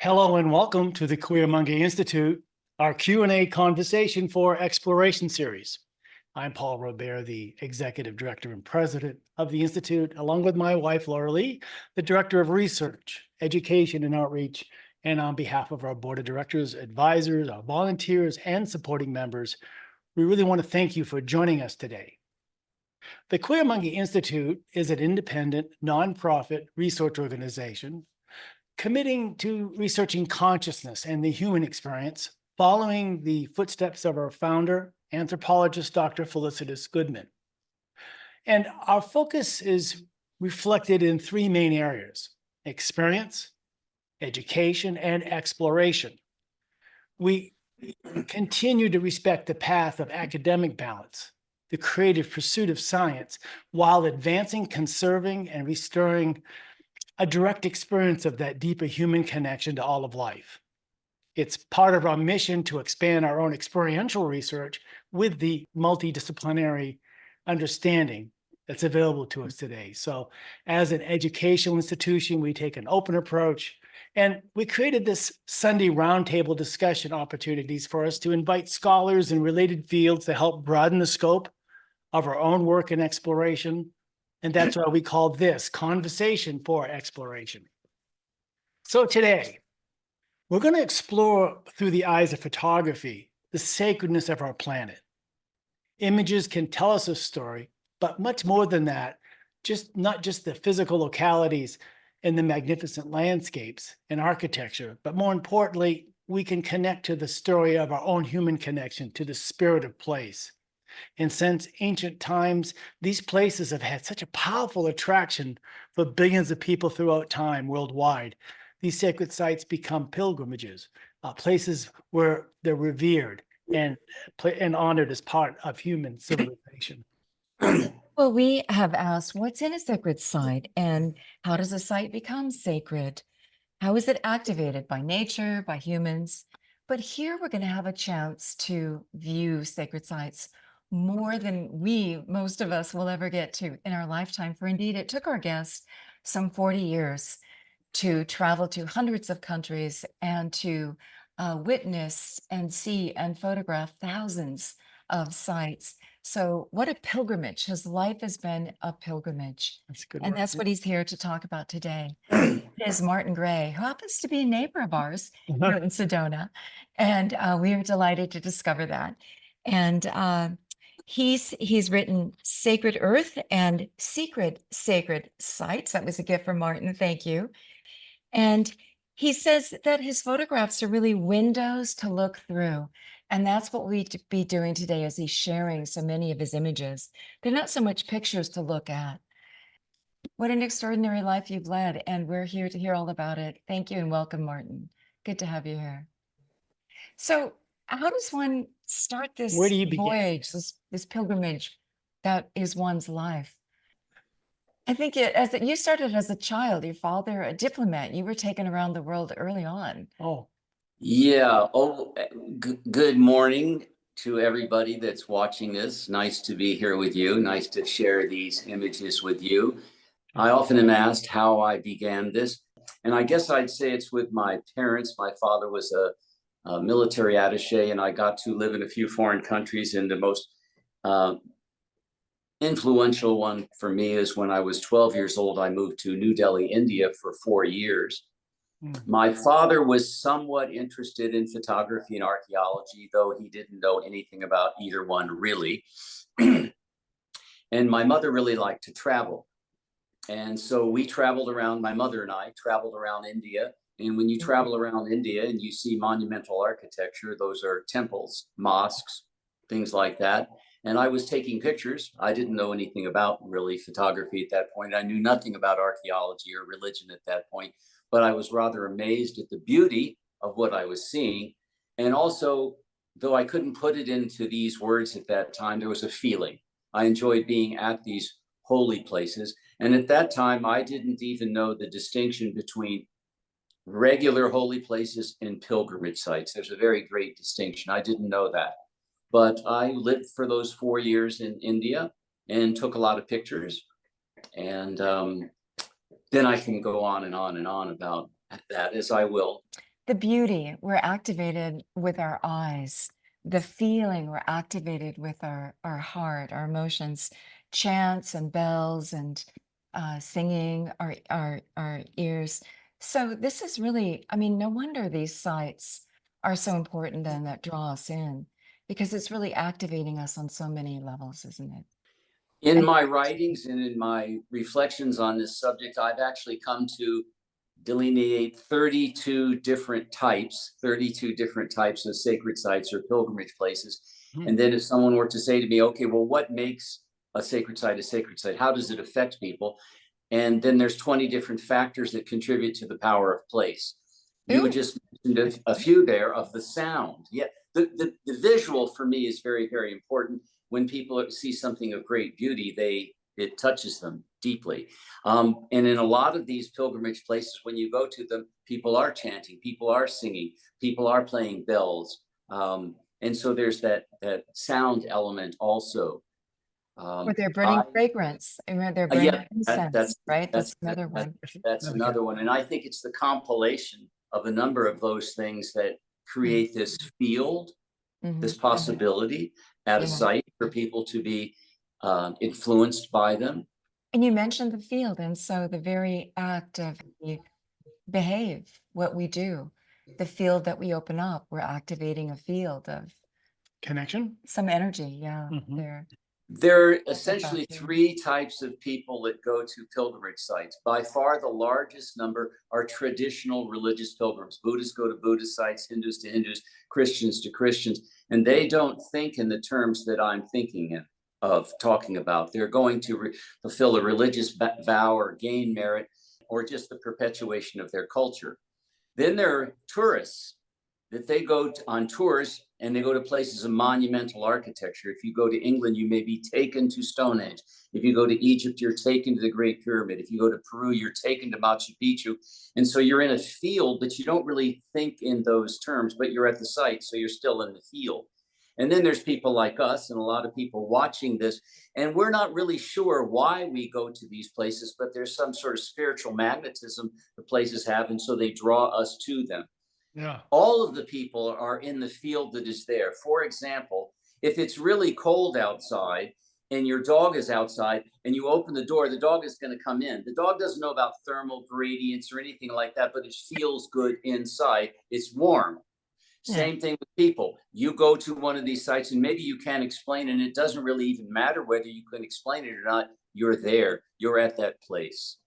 Hello and welcome to the Queermonge Institute, our Q&A conversation for exploration series. I'm Paul Robert, the Executive Director and President of the Institute, along with my wife, Laura Lee, the Director of Research, Education and Outreach. And on behalf of our Board of Directors, advisors, our volunteers, and supporting members, we really want to thank you for joining us today. The Queermonge Institute is an independent, nonprofit research organization committing to researching consciousness and the human experience, following the footsteps of our founder, anthropologist, Dr. Felicitas Goodman. And our focus is reflected in three main areas: experience, education, and exploration. We continue to respect the path of academic balance, the creative pursuit of science, while advancing, conserving, and restoring a direct experience of that deeper human connection to all of life. It's part of our mission to expand our own experiential research with the multidisciplinary understanding that's available to us today. So as an educational institution, we take an open approach, and we created this Sunday roundtable discussion opportunities for us to invite scholars in related fields to help broaden the scope of our own work and exploration. And that's why we call this Conversation for Exploration. So today, we're going to explore through the eyes of photography the sacredness of our planet. Images can tell us a story, but much more than that, not just the physical localities and the magnificent landscapes and architecture, but more importantly, we can connect to the story of our own human connection to the spirit of place. And since ancient times, these places have had such a powerful attraction for billions of people throughout time worldwide. These sacred sites become pilgrimages, places where they're revered and honored as part of human civilization. Well, we have asked, what's in a sacred site and how does a site become sacred? How is it activated by nature, by humans? But here we're going to have a chance to view sacred sites more than most of us will ever get to in our lifetime. For indeed, it took our guests some 40 years to travel to hundreds of countries and to witness and see and photograph thousands of sites. So what a pilgrimage. His life has been a pilgrimage. That's good. And that's what he's here to talk about today. It is Martin Gray, who happens to be a neighbor of ours here in Sedona. And we are delighted to discover that. And he's written Sacred Earth and Secret Sacred Sites. That was a gift from Martin. Thank you. And he says that his photographs are really windows to look through. And that's what we'll be doing today as he's sharing so many of his images. They're not so much pictures to look at. What an extraordinary life you've led. And we're here to hear all about it. Thank you and welcome, Martin. Good to have you here. So how does one start this voyage, this pilgrimage that is one's life? I think you started as a child, your father, a diplomat. You were taken around the world early on. Oh. Yeah. Good morning to everybody that's watching this. Nice to be here with you. Nice to share these images with you. I often am asked how I began this, and I guess I'd say it's with my parents. My father was a military attaché, and I got to live in a few foreign countries. And the most influential one for me is when I was 12 years old, I moved to New Delhi, India for 4 years. My father was somewhat interested in photography and archaeology, though he didn't know anything about either one really. And my mother really liked to travel. And so we traveled around, my mother and I traveled around India. And when you travel around India and you see monumental architecture, those are temples, mosques, things like that. And I was taking pictures. I didn't know anything about really photography at that point. I knew nothing about archaeology or religion at that point, but I was rather amazed at the beauty of what I was seeing. And also, though I couldn't put it into these words at that time, there was a feeling. I enjoyed being at these holy places. And at that time, I didn't even know the distinction between regular holy places and pilgrimage sites. There's a very great distinction. I didn't know that. But I lived for those 4 years in India and took a lot of pictures. And then I can go on and on and on about that, as I will. The beauty, we're activated with our eyes. The feeling, we're activated with our heart, our emotions, chants and bells and singing, our ears. So this is really, I mean, no wonder these sites are so important and that draw us in, because it's really activating us on so many levels, isn't it? In And my writings and in my reflections on this subject, I've actually come to delineate 32 different types, 32 different types of sacred sites or pilgrimage places. Hmm. And then if someone were to say to me, okay, well, what makes a sacred site a sacred site? How does it affect people? And then there's 20 different factors that contribute to the power of place. You ooh, just mentioned a few there of the sound. Yeah, the visual for me is very, very important. When people see something of great beauty, it touches them deeply. And in a lot of these pilgrimage places, when you go to them, people are chanting, people are singing, people are playing bells. And so there's that sound element also. or they're burning I fragrance, and they're burning Yeah, incense, right? That's another that, one. that's Okay. another one, and I think it's the compilation of a number of those things that create this field, this Mhm. possibility at a Yeah. site for people to be influenced by them. And you mentioned the field, and so the very act of we behave, what we do, the field that we open up, we're activating a field of Connection. some energy. Yeah, Mhm. there. There are I felt that essentially too. three types of people that go to pilgrimage sites. By far, the largest number are traditional religious pilgrims. Buddhists go to Buddhist sites, Hindus to Hindus, Christians to Christians, and they don't think in the terms that I'm thinking of talking about. They're going to fulfill a religious vow or gain merit or just the perpetuation of their culture. Then there are tourists that they go on tours and they go to places of monumental architecture. If you go to England, you may be taken to Stonehenge. If you go to Egypt, you're taken to the Great Pyramid. If you go to Peru, you're taken to Machu Picchu. And so you're in a field, but you don't really think in those terms, but you're at the site, so you're still in the field. And then there's people like us and a lot of people watching this, and we're not really sure why we go to these places, but there's some sort of spiritual magnetism the places have, and so they draw us to them. Yeah. All of the people are in the field that is there. For example, if it's really cold outside and your dog is outside and you open the door, the dog is going to come in. The dog doesn't know about thermal gradients or anything like that, but it feels good inside. It's warm. Yeah. Same thing with people. You go to one of these sites and maybe you can't explain, and it doesn't really even matter whether you can explain it or not. You're there, you're at that place.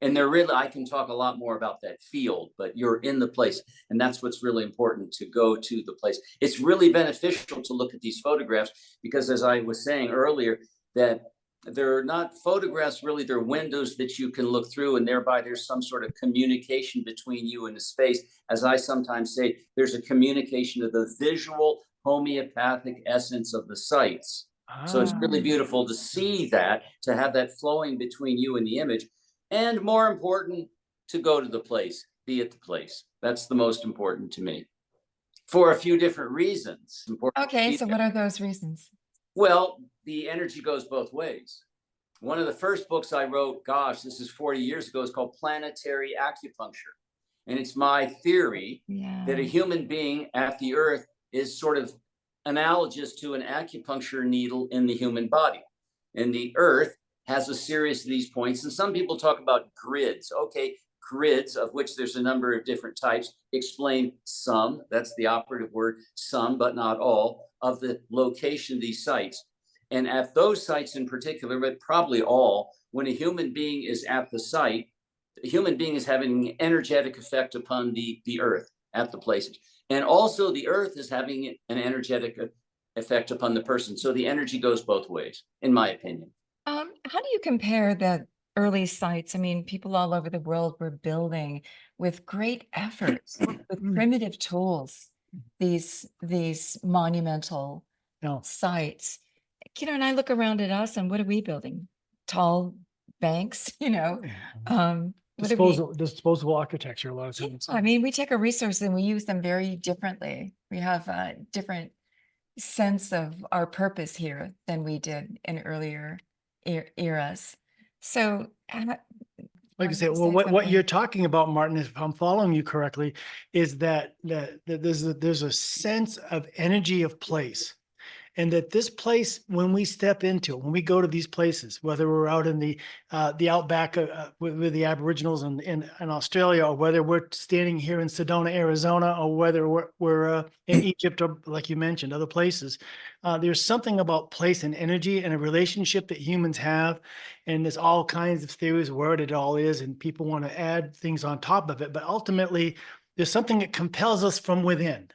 And they're really, I can talk a lot more about that field, but you're in the place. And that's what's really important, to go to the place. It's really beneficial to look at these photographs because, as I was saying earlier, that they're not photographs, really, they're windows that you can look through, and thereby there's some sort of communication between you and the space. As I sometimes say, there's a communication of the visual homeopathic essence of the sites. So it's Ah. really beautiful to see that, to have that flowing between you and the image. And more important, to go to the place, be at the place. That's the most important to me for a few different reasons. Important to Okay, be so there. what are those reasons? Well, the energy goes both ways. One of the first books I wrote, gosh, this is 40 years ago, is called Planetary Acupuncture. And it's my theory that a Yeah. human being at the earth is sort of analogous to an acupuncture needle in the human body. And the earth has a series of these points. And some people talk about grids. Okay, grids, of which there's a number of different types, explain some, that's the operative word, some, but not all, of the location of these sites. And at those sites in particular, but probably all, when a human being is at the site, the human being is having an energetic effect upon the earth at the places. And also the earth is having an energetic effect upon the person. So the energy goes both ways, in my opinion. How do you compare the early sites? I mean, people all over the world were building with great efforts, with Mm. primitive tools, these monumental No. sites. And I look around at us, and what are we building? Tall banks, what are we? Disposable architecture a lot of Yeah, times. I mean, we take our resources and we use them very differently. We have a different sense of our purpose here than we did in earlier eras. So, Like I wanted said, to well, say what you're something. talking about, Martin, if I'm following you correctly, is that there's a sense of energy of place. And that this place, when we step into it, when we go to these places, whether we're out in the outback with the Aboriginals in Australia, or whether we're standing here in Sedona, Arizona, or whether we're in Egypt, or like you mentioned, other places, there's something about place and energy and a relationship that humans have. And there's all kinds of theories where it all is, and people want to add things on top of it. But ultimately, there's something that compels us from within.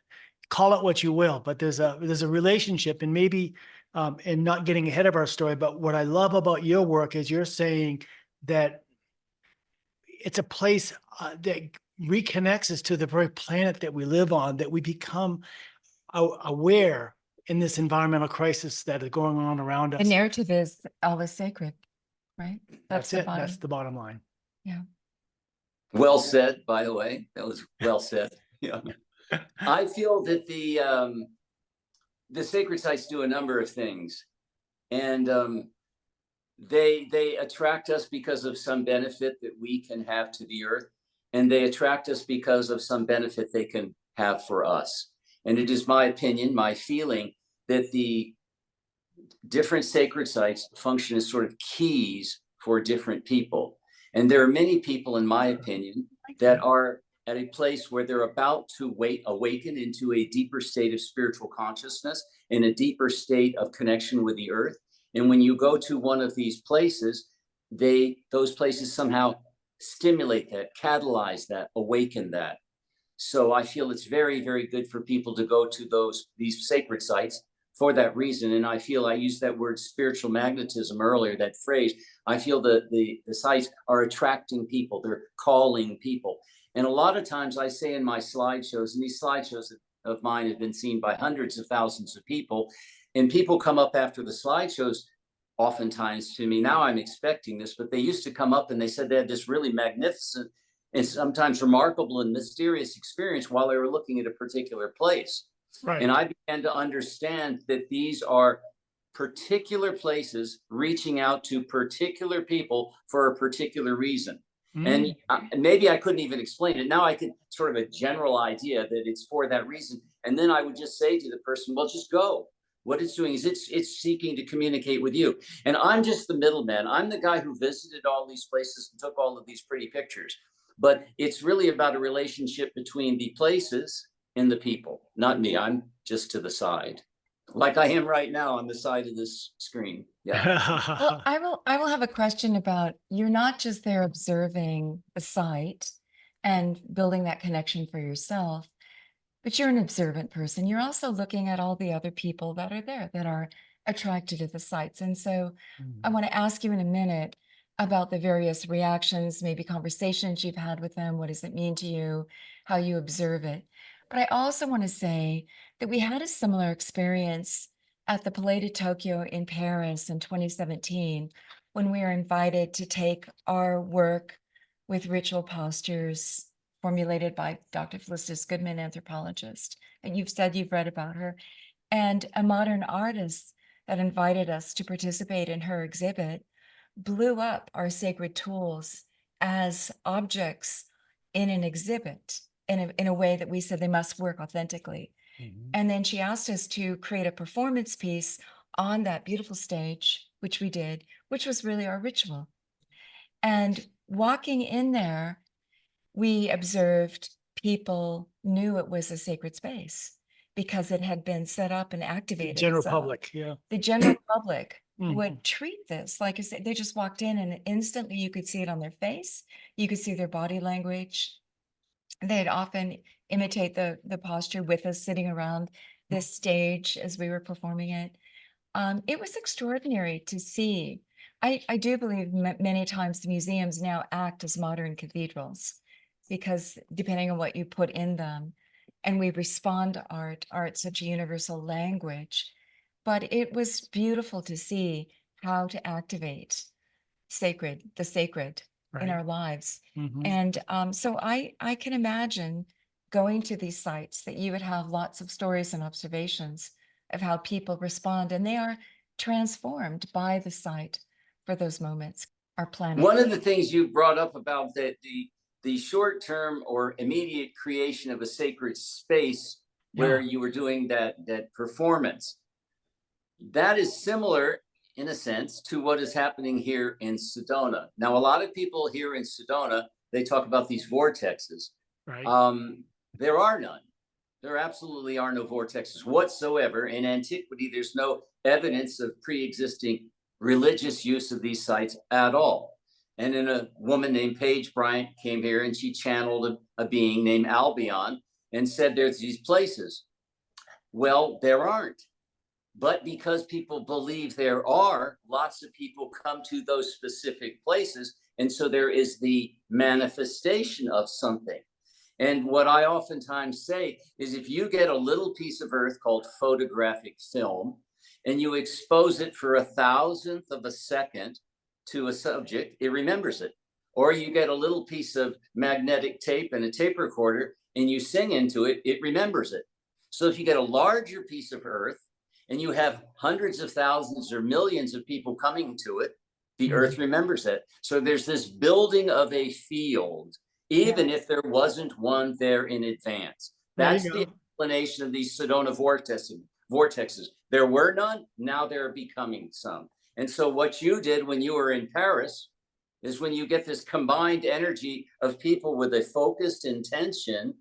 Call it what you will, but there's a relationship, and maybe and not getting ahead of our story, but what I love about your work is you're saying that it's a place that reconnects us to the very planet that we live on, that we become aware in this environmental crisis that is going on around The us. narrative is all is sacred, right? That's the it. bottom. That's the bottom line. Yeah. Well said, by the way. That was well said. Yeah. I feel that the sacred sites do a number of things, and they attract us because of some benefit that we can have to the earth, and they attract us because of some benefit they can have for us. And it is my opinion, my feeling, that the different sacred sites function as sort of keys for different people. And there are many people, in my opinion, that are at a place where they're about to awaken into a deeper state of spiritual consciousness, in a deeper state of connection with the earth. And when you go to one of these places, those places somehow stimulate that, catalyze that, awaken that. So I feel it's very, very good for people to go to these sacred sites for that reason. And I feel, I used that word spiritual magnetism earlier, that phrase. I feel that the sites are attracting people, they're calling people. And a lot of times I say in my slideshows, and these slideshows of mine have been seen by hundreds of thousands of people, and people come up after the slideshows oftentimes to me. Now I'm expecting this, but they used to come up and they said they had this really magnificent and sometimes remarkable and mysterious experience while they were looking at a particular place. Right. And I began to understand that these are particular places reaching out to particular people for a particular reason. And maybe I couldn't even explain it. Now I can sort of a general idea that it's for that reason. And then I would just say to the person, well, just go. What it's doing is it's seeking to communicate with you. And I'm just the middleman. I'm the guy who visited all these places and took all of these pretty pictures. But it's really about a relationship between the places and the people, not me. I'm just to the side, like I am right now on the side of this screen. Yeah. Well, I will have a question about, you're not just there observing the site and building that connection for yourself, but you're an observant person. You're also looking at all the other people that are there that are attracted to the sites. And so I want to ask you in a minute about the various reactions, maybe conversations you've had with them. What does it mean to you? How you observe it? But I also want to say that we had a similar experience at the Palais de Tokyo in Paris in 2017, when we were invited to take our work with ritual postures formulated by Dr. Felicitas Goodman, anthropologist. And you've said you've read about her, and a modern artist that invited us to participate in her exhibit blew up our sacred tools as objects in an exhibit in a way that we said they must work authentically. And then she asked us to create a performance piece on that beautiful stage, which we did, which was really our ritual. And walking in there, we observed people knew it was a sacred space because it had been set up and activated. General So public. Yeah. the general public Mhm. would treat this like I said, they just walked in and instantly you could see it on their face. You could see their body language. They'd often imitate the posture with us sitting around this stage as we were performing it. It was extraordinary to see. I do believe many times the museums now act as modern cathedrals, because depending on what you put in them, and we respond to art's such a universal language. But it was beautiful to see how to activate the sacred in Right. our lives. Mhm. And so I can imagine going to these sites that you would have lots of stories and observations of how people respond, and they are transformed by the site for those moments. our planet. One of the things you brought up about the short-term or immediate creation of a sacred space where you were doing that performance, that is similar in a sense to what is happening here in Sedona. Now, a lot of people here in Sedona, they talk about these vortexes. Right. There are none. There absolutely are no vortexes whatsoever. In antiquity, there's no evidence of pre-existing religious use of these sites at all. And then a woman named Paige Bryant came here and she channeled a being named Albion and said there's these places. Well, there aren't. But because people believe there are, lots of people come to those specific places. And so there is the manifestation of something. And what I oftentimes say is if you get a little piece of earth called photographic film and you expose it for 1,000th of a second to a subject, it remembers it. Or you get a little piece of magnetic tape and a tape recorder and you sing into it, it remembers it. So if you get a larger piece of earth and you have hundreds of thousands or millions of people coming to it, the earth remembers it. So there's this building of a field, even if there wasn't one there in advance. That's the explanation of these Sedona vortexes. There were none, now there are becoming some. And so what you did when you were in Paris is when you get this combined energy of people with a focused intention,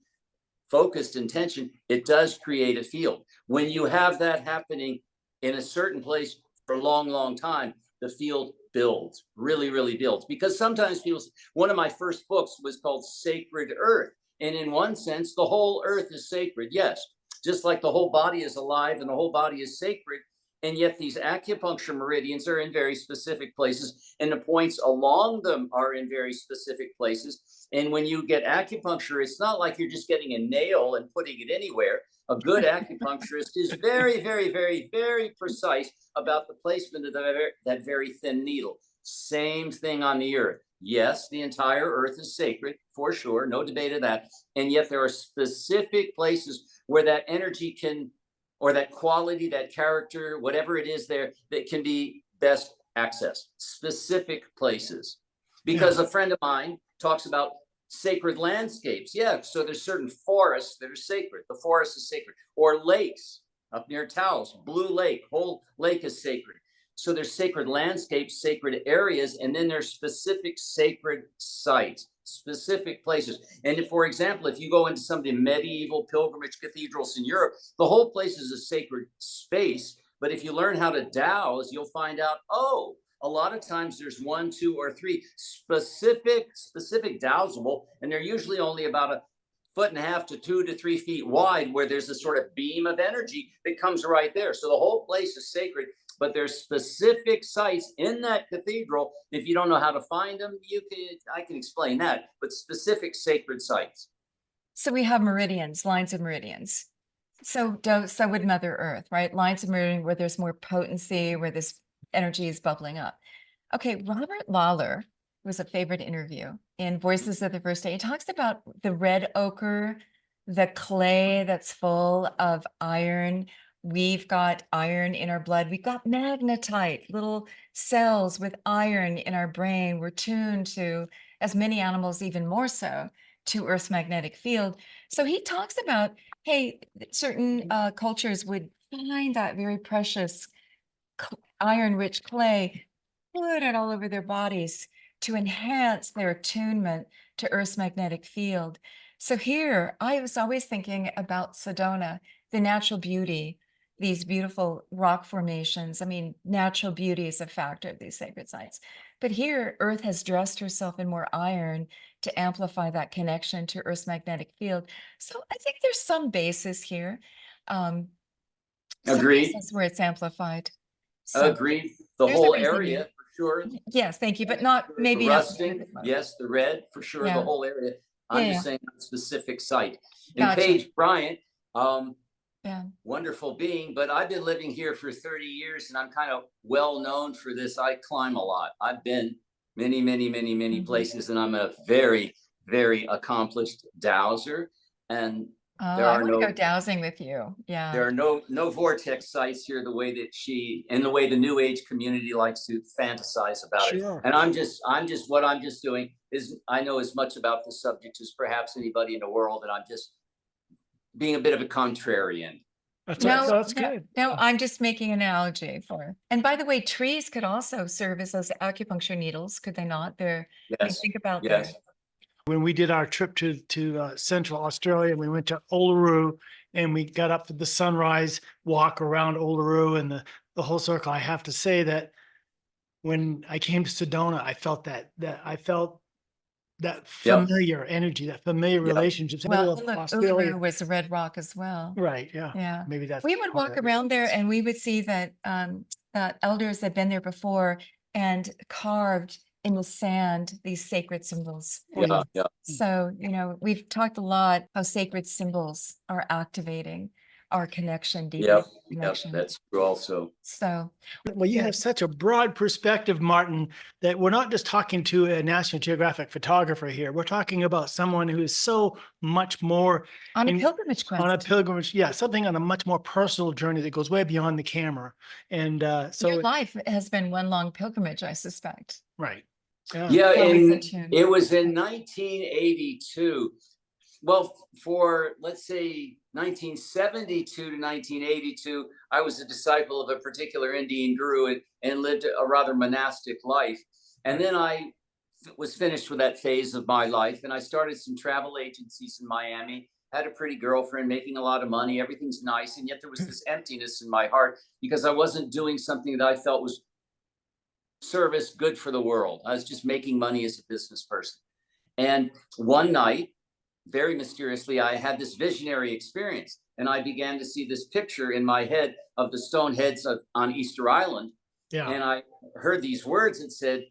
it does create a field. When you have that happening in a certain place for a long, long time, the field builds, really, really builds. Because sometimes people, one of my first books was called Sacred Earth. And in one sense, the whole earth is sacred, yes. Just like the whole body is alive and the whole body is sacred. And yet these acupuncture meridians are in very specific places and the points along them are in very specific places. And when you get acupuncture, it's not like you're just getting a nail and putting it anywhere. A good acupuncturist is very, very, very, very precise about the placement of that very thin needle. Same thing on the earth. Yes, the entire earth is sacred, for sure, no debate of that. And yet there are specific places where that energy can, or that quality, that character, whatever it is there, that can be best accessed. Specific places. Because a friend of mine talks about sacred landscapes. Yeah, so there's certain forests that are sacred. The forest is sacred. Or lakes up near Taos, Blue Lake, whole lake is sacred. So there's sacred landscapes, sacred areas, and then there's specific sacred sites, specific places. And if, for example, if you go into some of the medieval pilgrimage cathedrals in Europe, the whole place is a sacred space. But if you learn how to dowse, you'll find out, oh, a lot of times there's 1, 2, or 3 specific dowsable, and they're usually only about 1.5 to 2 to 3 feet wide, where there's a sort of beam of energy that comes right there. So the whole place is sacred, but there's specific sites in that cathedral. If you don't know how to find them, I can explain that, but specific sacred sites. So we have meridians, lines of meridians. So would Mother Earth, right? Lines of meridian where there's more potency, where this energy is bubbling up. Okay, Robert Lawler was a favorite interview in Voices of the First Day. He talks about the red ochre, the clay that's full of iron. We've got iron in our blood. We've got magnetite, little cells with iron in our brain. We're tuned to, as many animals, even more so, to Earth's magnetic field. So he talks about, hey, certain cultures would find that very precious iron-rich clay, put it all over their bodies to enhance their attunement to Earth's magnetic field. So here, I was always thinking about Sedona, the natural beauty, these beautiful rock formations. I mean, natural beauty is a factor of these sacred sites. But here, Earth has dressed herself in more iron to amplify that connection to Earth's magnetic field. So I think there's some basis here. Agreed. Where it's amplified. So agreed. The whole area, for sure. Yes, thank you, but not maybe the rusting. Yes, the red, for sure. The whole area. I'm just saying a specific site. And Paige Bryant, wonderful being, but I've been living here for 30 years and I'm kind of well known for this. I climb a lot. I've been many places, and I'm a very, very accomplished dowser. And Oh, There I are want to go no dowsing with you. Yeah. there are no vortex sites here the way that the way the new age community likes to fantasize about it. Sure. And what I'm just doing is I know as much about the subject as perhaps anybody in the world, and I'm just being a bit of a contrarian. That's No, good. no, I'm just making an analogy for. And by the way, trees could also serve as those acupuncture needles, could they not? I mean, Yes, think about yes, When we did our trip to Central Australia, we went to Uluru and we got up to the sunrise walk around Uluru and the whole circle. I have to say that when I came to Sedona, I felt that yep, familiar energy, that familiar yep. relationships. In the well, middle of look, Australia, Uluru was a red rock as well. right? Yeah, Yeah. maybe that's We would part walk of it. around there and we would see that that elders had been there before and carved in the sand these sacred symbols. Oh, yeah. Yeah. So, we've talked a lot how sacred symbols are activating our connection, deeper Yep, connection. that's true also. So, Well, you good. have such a broad perspective, Martin, that we're not just talking to a National Geographic photographer here. We're talking about someone who is so much more On a in- pilgrimage on a quest. pilgrimage. Yeah, something on a much more personal journey that goes way beyond the camera. And Your so, life has been one long pilgrimage, I suspect. right. Yeah. Yeah, Always in and tune. it was in 1982. Well, for let's say 1972 to 1982, I was a disciple of a particular Indian guru and lived a rather monastic life. And then I was finished with that phase of my life, and I started some travel agencies in Miami. Had a pretty girlfriend, making a lot of money. Everything's nice, and yet there was this emptiness in my heart because I wasn't doing something that I felt was service good for the world. I was just making money as a business person. And one night, very mysteriously, I had this visionary experience, and I began to see this picture in my head of the stone heads on Easter Island. Yeah. And I heard these words that said,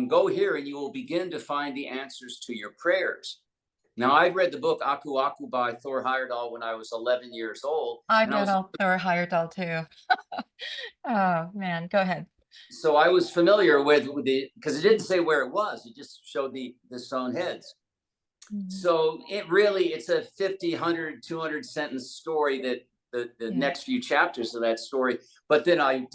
go here and you will begin to find the answers to your prayers. Now, I'd read the book Aku Aku by Thor Heyerdahl when I was 11 years old. I and read all Thor Heyerdahl too. Oh man, go ahead. So I was familiar with because it didn't say where it was. It just showed the stone heads. So it's a 50, 100, 200 sentence story that the next few chapters of that story. But then I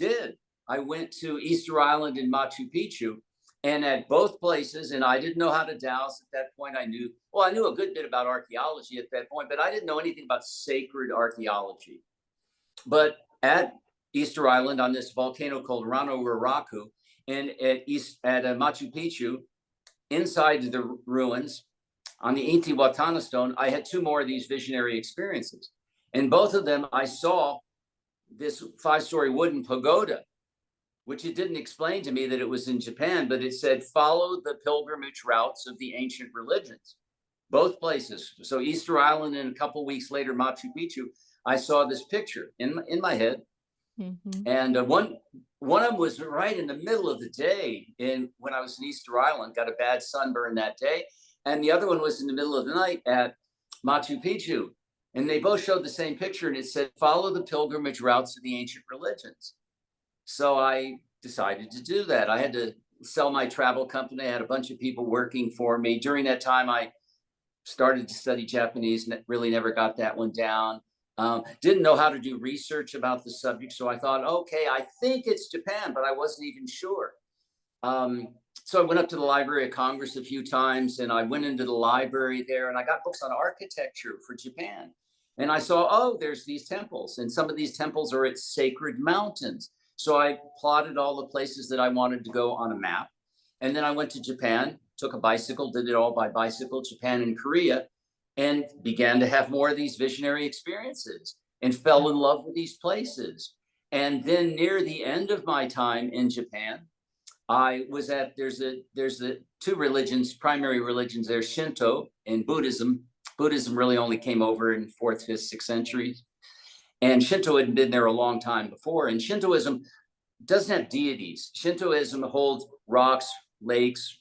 went to Easter Island and Machu Picchu, and at both places, and I didn't know how to dowse at that point. I knew a good bit about archaeology at that point, but I didn't know anything about sacred archaeology. But at Easter Island on this volcano called Rano Raraku, and at Machu Picchu, inside the ruins, on the Intihuatana stone, I had two more of these visionary experiences. And both of them, I saw this 5-story wooden pagoda, which it didn't explain to me that it was in Japan, but it said, follow the pilgrimage routes of the ancient religions. Both places. So Easter Island and a couple of weeks later, Machu Picchu, I saw this picture in my head. And one of them was right in the middle of the day when I was in Easter Island, got a bad sunburn that day. And the other one was in the middle of the night at Machu Picchu. And they both showed the same picture, and it said, follow the pilgrimage routes of the ancient religions. So I decided to do that. I had to sell my travel company. I had a bunch of people working for me. During that time, I started to study Japanese, and really never got that one down. Didn't know how to do research about the subject. So I thought, okay, I think it's Japan, but I wasn't even sure. So I went up to the Library of Congress a few times, and I went into the library there, and I got books on architecture for Japan. And I saw, there's these temples, and some of these temples are at sacred mountains. So I plotted all the places that I wanted to go on a map. And then I went to Japan, took a bicycle, did it all by bicycle, Japan and Korea, and began to have more of these visionary experiences and fell in love with these places. And then near the end of my time in Japan, I was there's the two religions, primary religions there, Shinto and Buddhism. Buddhism really only came over in 4th, 5th, 6th centuries. And Shinto had been there a long time before. And Shintoism doesn't have deities. Shintoism holds rocks, lakes,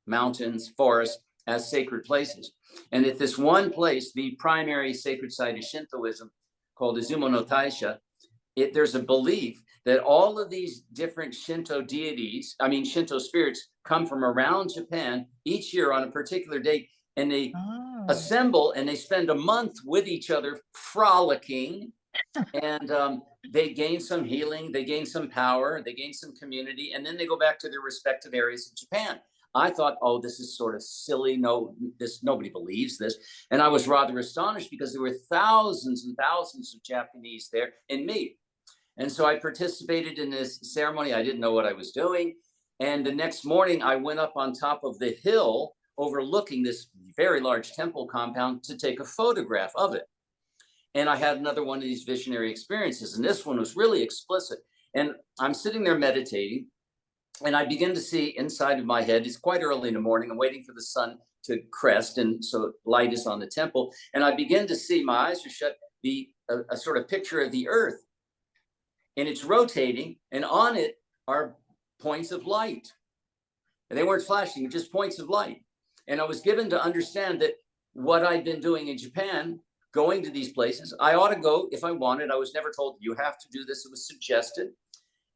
mountains, forests as sacred places. And at this one place, the primary sacred site of Shintoism, called Izumo no Taisha, there's a belief that all of these different Shinto Shinto spirits come from around Japan each year on a particular date, and they assemble and they spend a month with each other frolicking, and they gain some healing, they gain some power, they gain some community, and then they go back to their respective areas in Japan. I thought, oh, this is sort of silly. No, nobody believes this. And I was rather astonished because there were thousands and thousands of Japanese there and me. And so I participated in this ceremony. I didn't know what I was doing. And the next morning I went up on top of the hill overlooking this very large temple compound to take a photograph of it. And I had another one of these visionary experiences. And this one was really explicit. And I'm sitting there meditating, and I begin to see inside of my head, it's quite early in the morning, I'm waiting for the sun to crest, and so light is on the temple. And I begin to see, my eyes are shut, a sort of picture of the earth. And it's rotating, and on it are points of light. And they weren't flashing, just points of light. And I was given to understand that what I'd been doing in Japan, going to these places, I ought to go if I wanted. I was never told you have to do this. It was suggested.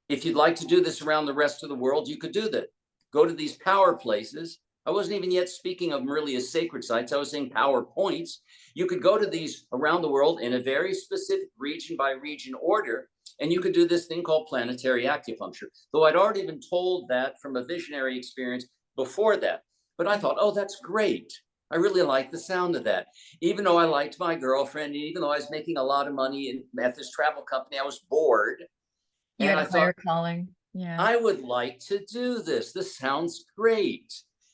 If you'd like to do this around the rest of the world, you could do that. Go to these power places. I wasn't even yet speaking of them really as sacred sites. I was saying power points. You could go to these around the world in a very specific region by region order, and you could do this thing called planetary acupuncture. Though I'd already been told that from a visionary experience before that. But I thought, oh, that's great. I really like the sound of that. Even though I liked my girlfriend, even though I was making a lot of money at this travel company, I was bored. You and had I a higher thought, calling. Yeah. I would like to do this. This sounds great.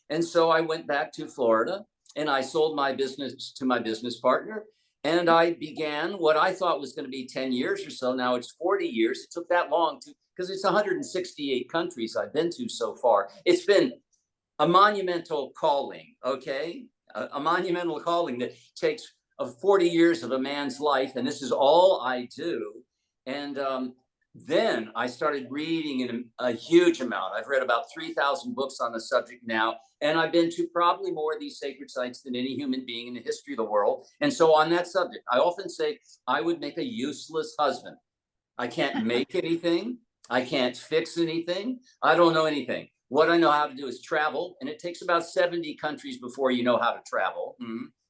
And so I went back to Florida and I sold my business to my business partner. And I began what I thought was going to be 10 years or so. Now it's 40 years. It took that long because it's 168 countries I've been to so far. It's been a monumental calling, okay? A monumental calling that takes 40 years of a man's life. And this is all I do. And then I started reading in a huge amount. I've read about 3,000 books on the subject now, and I've been to probably more of these sacred sites than any human being in the history of the world. And so on that subject, I often say I would make a useless husband. I can't make anything. I can't fix anything. I don't know anything. What I know how to do is travel, and it takes about 70 countries before you know how to travel.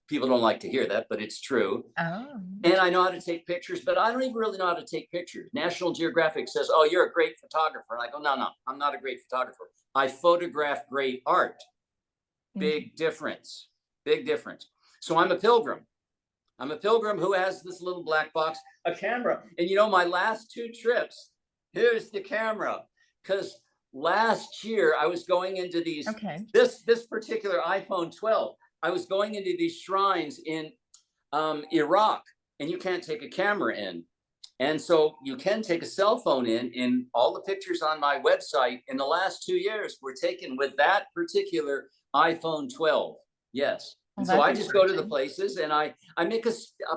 People don't like to hear that, but it's true. Oh. And I know how to take pictures, but I don't even really know how to take pictures. National Geographic says, oh, you're a great photographer. And I go, no, I'm not a great photographer. I photograph great art. Big difference, big difference. So I'm a pilgrim. I'm a pilgrim who has this little black box, a camera. And you know, my last 2 trips, here's the camera. Because last year I was going into these, this particular iPhone 12, I was going into these shrines in Iraq, and you can't take a camera in. And so you can take a cell phone in, and all the pictures on my website in the last 2 years were taken with that particular iPhone 12. Yes. And so I just go to the places and I make a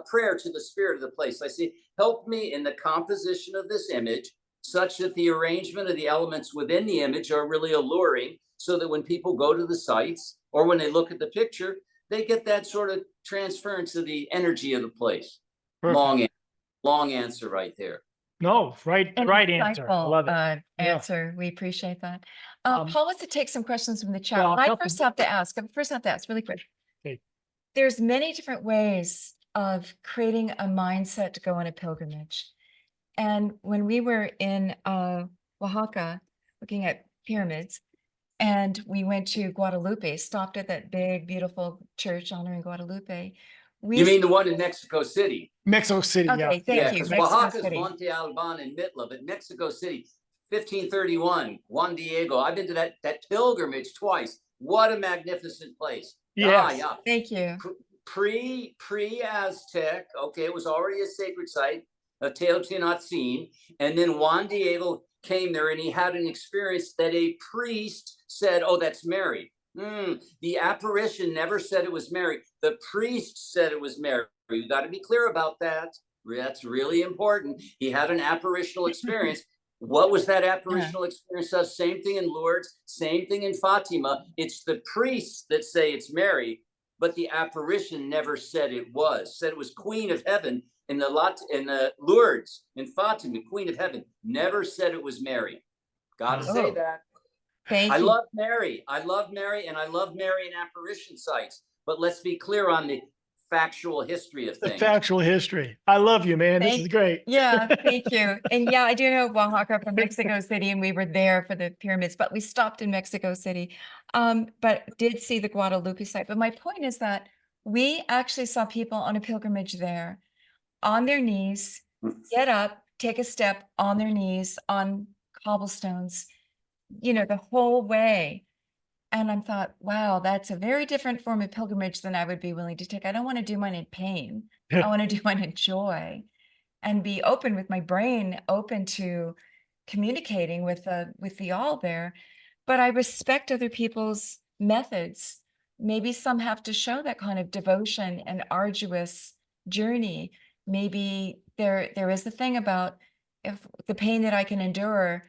prayer to the spirit of the place. I say, help me in the composition of this image such that the arrangement of the elements within the image are really alluring, so that when people go to the sites or when they look at the picture, they get that sort of transference of the energy of the place. Perfect. Long answer right there. No, right answer. I love it. Answer. We appreciate that. Paul wants to take some questions from the chat. Well, I first have to ask really quick. Okay. There's many different ways of creating a mindset to go on a pilgrimage. And when we were in Oaxaca looking at pyramids, and we went to Guadalupe, stopped at that big, beautiful church honoring Guadalupe. You mean the one in Mexico City? Mexico City, okay, yeah. Thank you. Because Oaxaca's Monte Alban and Mitla, but Mexico City, 1531, Juan Diego. I've been to that pilgrimage twice. What a magnificent place. Yes. Yeah. Thank you. Pre-Aztec, okay, it was already a sacred site, Teotihuacan, and then Juan Diego came there and he had an experience that a priest said, oh, that's Mary. The apparition never said it was Mary. The priest said it was Mary. You got to be clear about that. That's really important. He had an apparitional experience. What was that apparitional experience of? Same thing in Lourdes, same thing in Fatima. It's the priests that say it's Mary, but the apparition never said it was. Said it was Queen of Heaven. In the Lourdes, in Fatima, Queen of Heaven, never said it was Mary. Gotta say that. Thank you. I love Mary. I love Mary, and I love Mary in apparition sites. but let's be clear on the factual history of The things. factual history. I love you, man. This is great. Yeah, thank you. And yeah, I do know Oaxaca from Mexico City, and we were there for the pyramids, but we stopped in Mexico City. But did see the Guadalupe site. But my point is that we actually saw people on a pilgrimage there on their knees, get up, take a step on their knees on cobblestones, the whole way. And I thought, wow, that's a very different form of pilgrimage than I would be willing to take. I don't want to do mine in pain. I want to do mine in joy and be open with my brain, open to communicating with the all there. But I respect other people's methods. Maybe some have to show that kind of devotion and arduous journey. Maybe there is the thing about if the pain that I can endure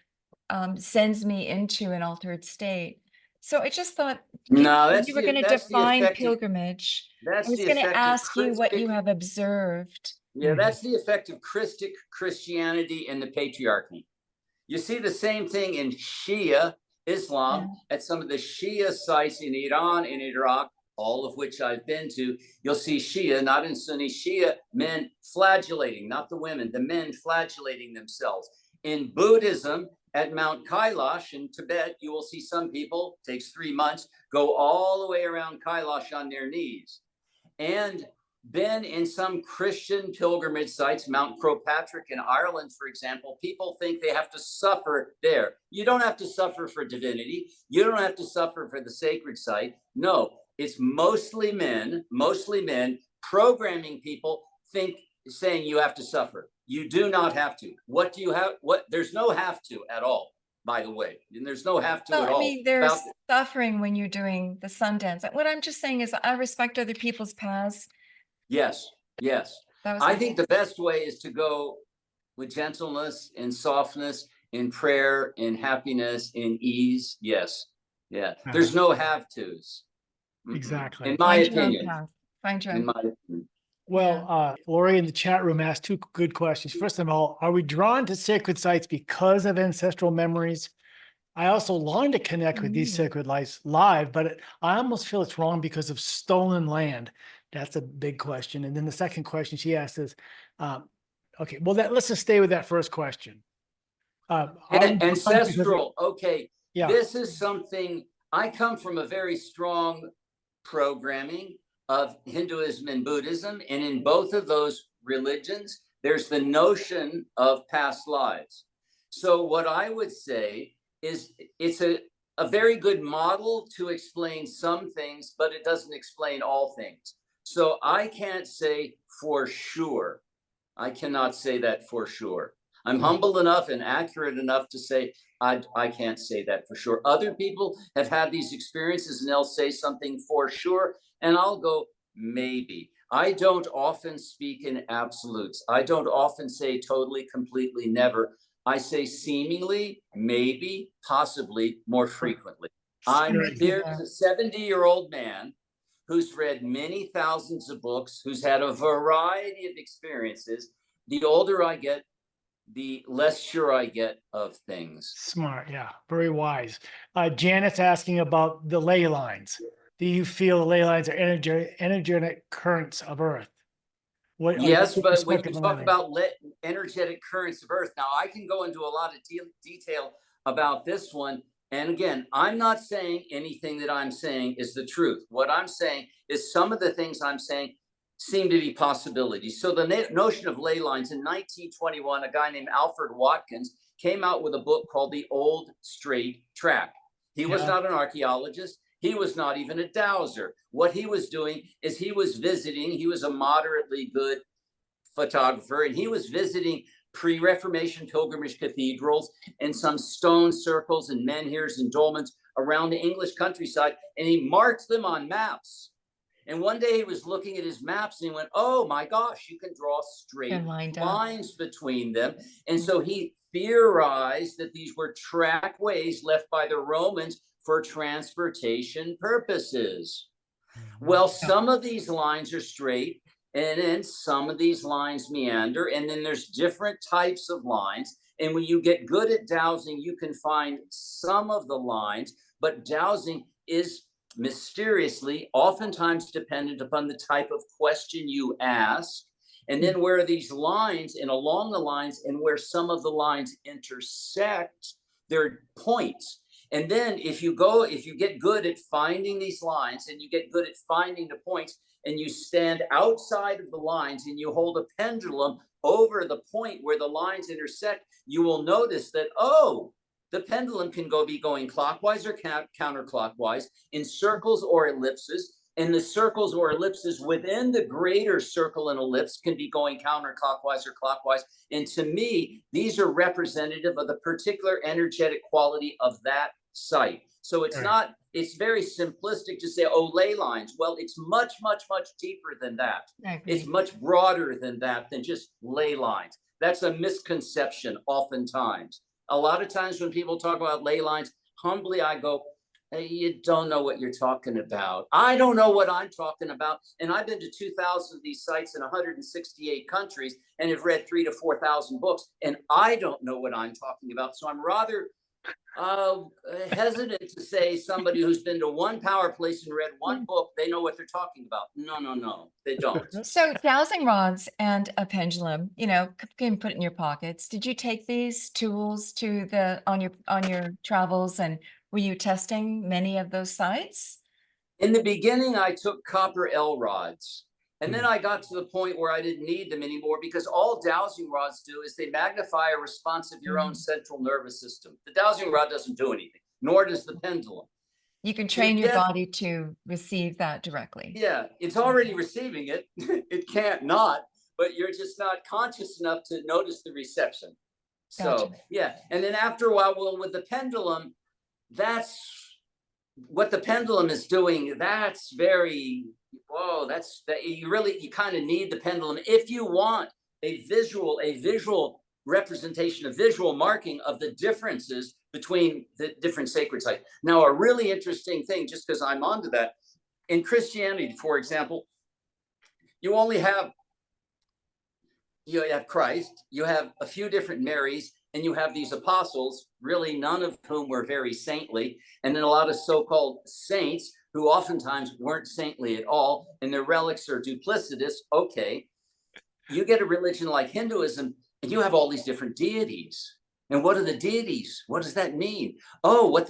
sends me into an altered state. So I just thought, No, you were going to that's the define effective, pilgrimage. I that's was the going to effective ask you what you Christic, have observed. yeah, that's the effect of Christianity and the patriarchy. You see the same thing in Shia Islam at some of the Shia sites in Iran and Iraq, all of which I've been to. You'll see Shia, not in Sunni, Shia men flagellating, not the women, the men flagellating themselves. In Buddhism, at Mount Kailash in Tibet, you will see some people, takes 3 months, go all the way around Kailash on their knees. And then in some Christian pilgrimage sites, Mount Kilpatrick in Ireland, for example, people think they have to suffer there. You don't have to suffer for divinity. You don't have to suffer for the sacred site. No, it's mostly men programming people saying you have to suffer. You do not have to. What do you have? There's no have to at all, by the way. And there's no have to at all. I mean, there's suffering when you're doing the sun dance. What I'm just saying is I respect other people's paths. Yes. I think the best way is to go with gentleness and softness, in prayer, in happiness, in ease. Yes. Yeah. There's no have tos. Exactly. In my opinion. Find your own path. Well, Lori in the chat room asked 2 good questions. First of all, are we drawn to sacred sites because of ancestral memories? I also long to connect with these sacred sites live, but I almost feel it's wrong because of stolen land. That's a big question. And then the second question she asked is, okay, well, let's just stay with that first question. Ancestral. Okay. Yeah. This is something, I come from a very strong programming of Hinduism and Buddhism. And in both of those religions, there's the notion of past lives. So what I would say is it's a very good model to explain some things, but it doesn't explain all things. So I can't say for sure. I cannot say that for sure. I'm humble enough and accurate enough to say I can't say that for sure. Other people have had these experiences and they'll say something for sure, and I'll go, maybe. I don't often speak in absolutes. I don't often say totally, completely, never. I say seemingly, maybe, possibly, more frequently. There's a 70-year-old man who's read many thousands of books, who's had a variety of experiences. The older I get, the less sure I get of things. Smart. Yeah. Very wise. Janet's asking about the ley lines. Do you feel the ley lines are energetic currents of Earth? Yes, but when you talk about energetic currents of Earth, now I can go into a lot of detail about this one. And again, I'm not saying anything that I'm saying is the truth. What I'm saying is some of the things I'm saying seem to be possibilities. So the notion of ley lines, in 1921, a guy named Alfred Watkins came out with a book called The Old Straight Track. He was not an archaeologist. He was not even a dowser. What he was doing is he was a moderately good photographer, and he was visiting pre-Reformation pilgrimage cathedrals and some stone circles and menhirs and dolmens around the English countryside, and he marked them on maps. And one day he was looking at his maps and he went, oh my gosh, you can draw straight lines between them. And so he theorized that these were trackways left by the Romans for transportation purposes. Well, some of these lines are straight, and then some of these lines meander, and then there's different types of lines. And when you get good at dowsing, you can find some of the lines, but dowsing is mysteriously, oftentimes dependent upon the type of question you ask. And then where these lines and along the lines and where some of the lines intersect, there are points. And then if you get good at finding these lines and you get good at finding the points and you stand outside of the lines and you hold a pendulum over the point where the lines intersect, you will notice that, oh, the pendulum can be going clockwise or counterclockwise, in circles or ellipses, and the circles or ellipses within the greater circle and ellipse can be going counterclockwise or clockwise. And to me, these are representative of the particular energetic quality of that site. So it's not, it's very simplistic to say, oh, ley lines. Well, it's much, much, much deeper than that. It's much broader than that, than just ley lines. That's a misconception oftentimes. A lot of times when people talk about ley lines, humbly I go, hey, you don't know what you're talking about. I don't know what I'm talking about. And I've been to 2,000 of these sites in 168 countries and have read 3,000 to 4,000 books. And I don't know what I'm talking about. So I'm rather hesitant to say somebody who's been to one power place and read one book, they know what they're talking about. No, no, no, they don't. So dowsing rods and a pendulum, you know, can put in your pockets. Did you take these tools to on your travels, and were you testing many of those sites? In the beginning, I took copper L rods. And then I got to the point where I didn't need them anymore, because all dowsing rods do is they magnify a response of your own central nervous system. The dowsing rod doesn't do anything, nor does the pendulum. You can train your body to receive that directly. Yeah, it's already receiving it. It can't not, but you're just not conscious enough to notice the reception. So, Gotcha. yeah. And then after a while, well, with the pendulum, that's what the pendulum is doing. That's very, whoa, you kind of need the pendulum if you want a visual representation, a visual marking of the differences between the different sacred sites. Now, a really interesting thing, just because I'm onto that, in Christianity, for example, you have Christ, you have a few different Marys, and you have these apostles, really none of whom were very saintly, and then a lot of so-called saints who oftentimes weren't saintly at all, and their relics are duplicitous. Okay, you get a religion like Hinduism, and you have all these different deities. And what are the deities? What does that mean? Oh, what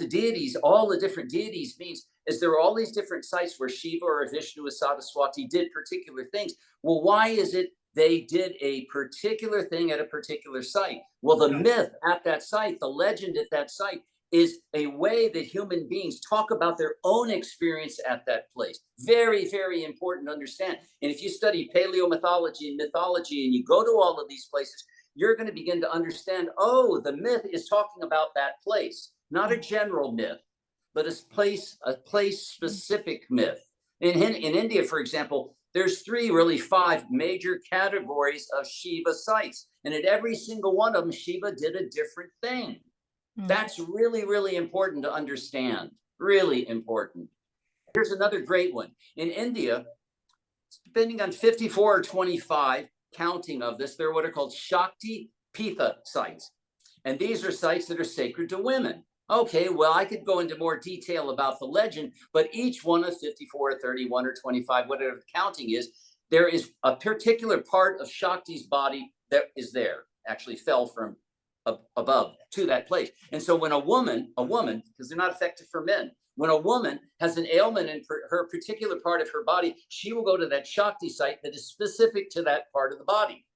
all the different deities means is there are all these different sites where Shiva or Vishnu or Saraswati did particular things. Well, why is it they did a particular thing at a particular site? Well, the myth at that site, the legend at that site, is a way that human beings talk about their own experience at that place. Very, very important to understand. And if you study paleomythology and mythology and you go to all of these places, you're going to begin to understand, oh, the myth is talking about that place, not a general myth, but a place specific myth. In India, for example, there's 5 major categories of Shiva sites. And at every single one of them, Shiva did a different thing. That's really, really important to understand. Really important. Here's another great one. In India, depending on 54 or 25 counting of this, they're what are called Shakti Pitha sites. And these are sites that are sacred to women. Okay, well, I could go into more detail about the legend, but each one of 54, 31, or 25, whatever the counting is, there is a particular part of Shakti's body that is there, actually fell from above to that place. And so when a woman, because they're not effective for men, when a woman has an ailment in her particular part of her body, she will go to that Shakti site that is specific to that part of the body.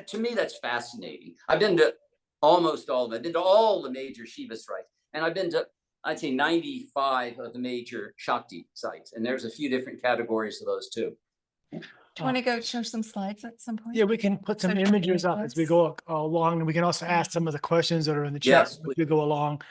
To me, that's fascinating. I've been to almost all of them. I've been to all the major Shiva sites. And I've been to, I'd say, 95 of the major Shakti sites. And there's a few different categories of those too. Do you want to go show some slides at some point? Yeah, we can put some So images up as we go along, and we can also ask some of the questions that are in the chat Yes, as we go along.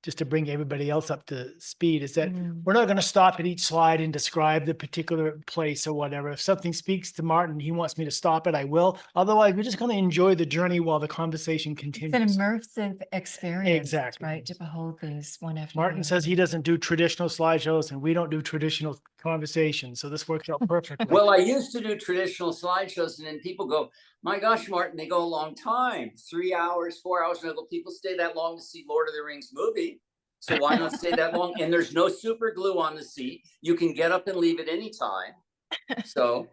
Just to bring everybody else up to speed, is that Mm. we're not going to stop at each slide and describe the particular place or whatever. If something speaks to Martin, he wants me to stop it, I will. Otherwise, we're just going to enjoy the journey while the conversation It's an continues. immersive experience, Exactly. right? To behold these one after Martin the says other. he doesn't do traditional slideshows, and we don't do traditional conversations. So this works out perfectly. well, I used to do traditional slideshows, and then people go, my gosh, Martin, they go a long time, 3 hours, 4 hours. And I go, people stay that long to see Lord of the Rings movie. So why not stay that long? And there's no super glue on the seat. You can get up and leave at any time. So,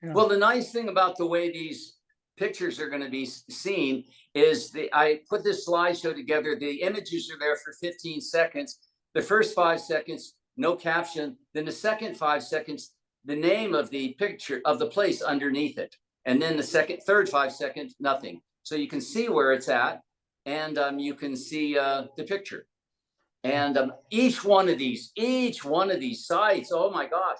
well, the nice thing about the way these pictures are going to be seen is I put this slideshow together. The images are there for 15 seconds. The first 5 seconds, no caption. Then the second 5 seconds, the name of the picture of the place underneath it. And then the third 5 seconds, nothing. So you can see where it's at, and you can see the picture. And each one of these sites, oh my gosh,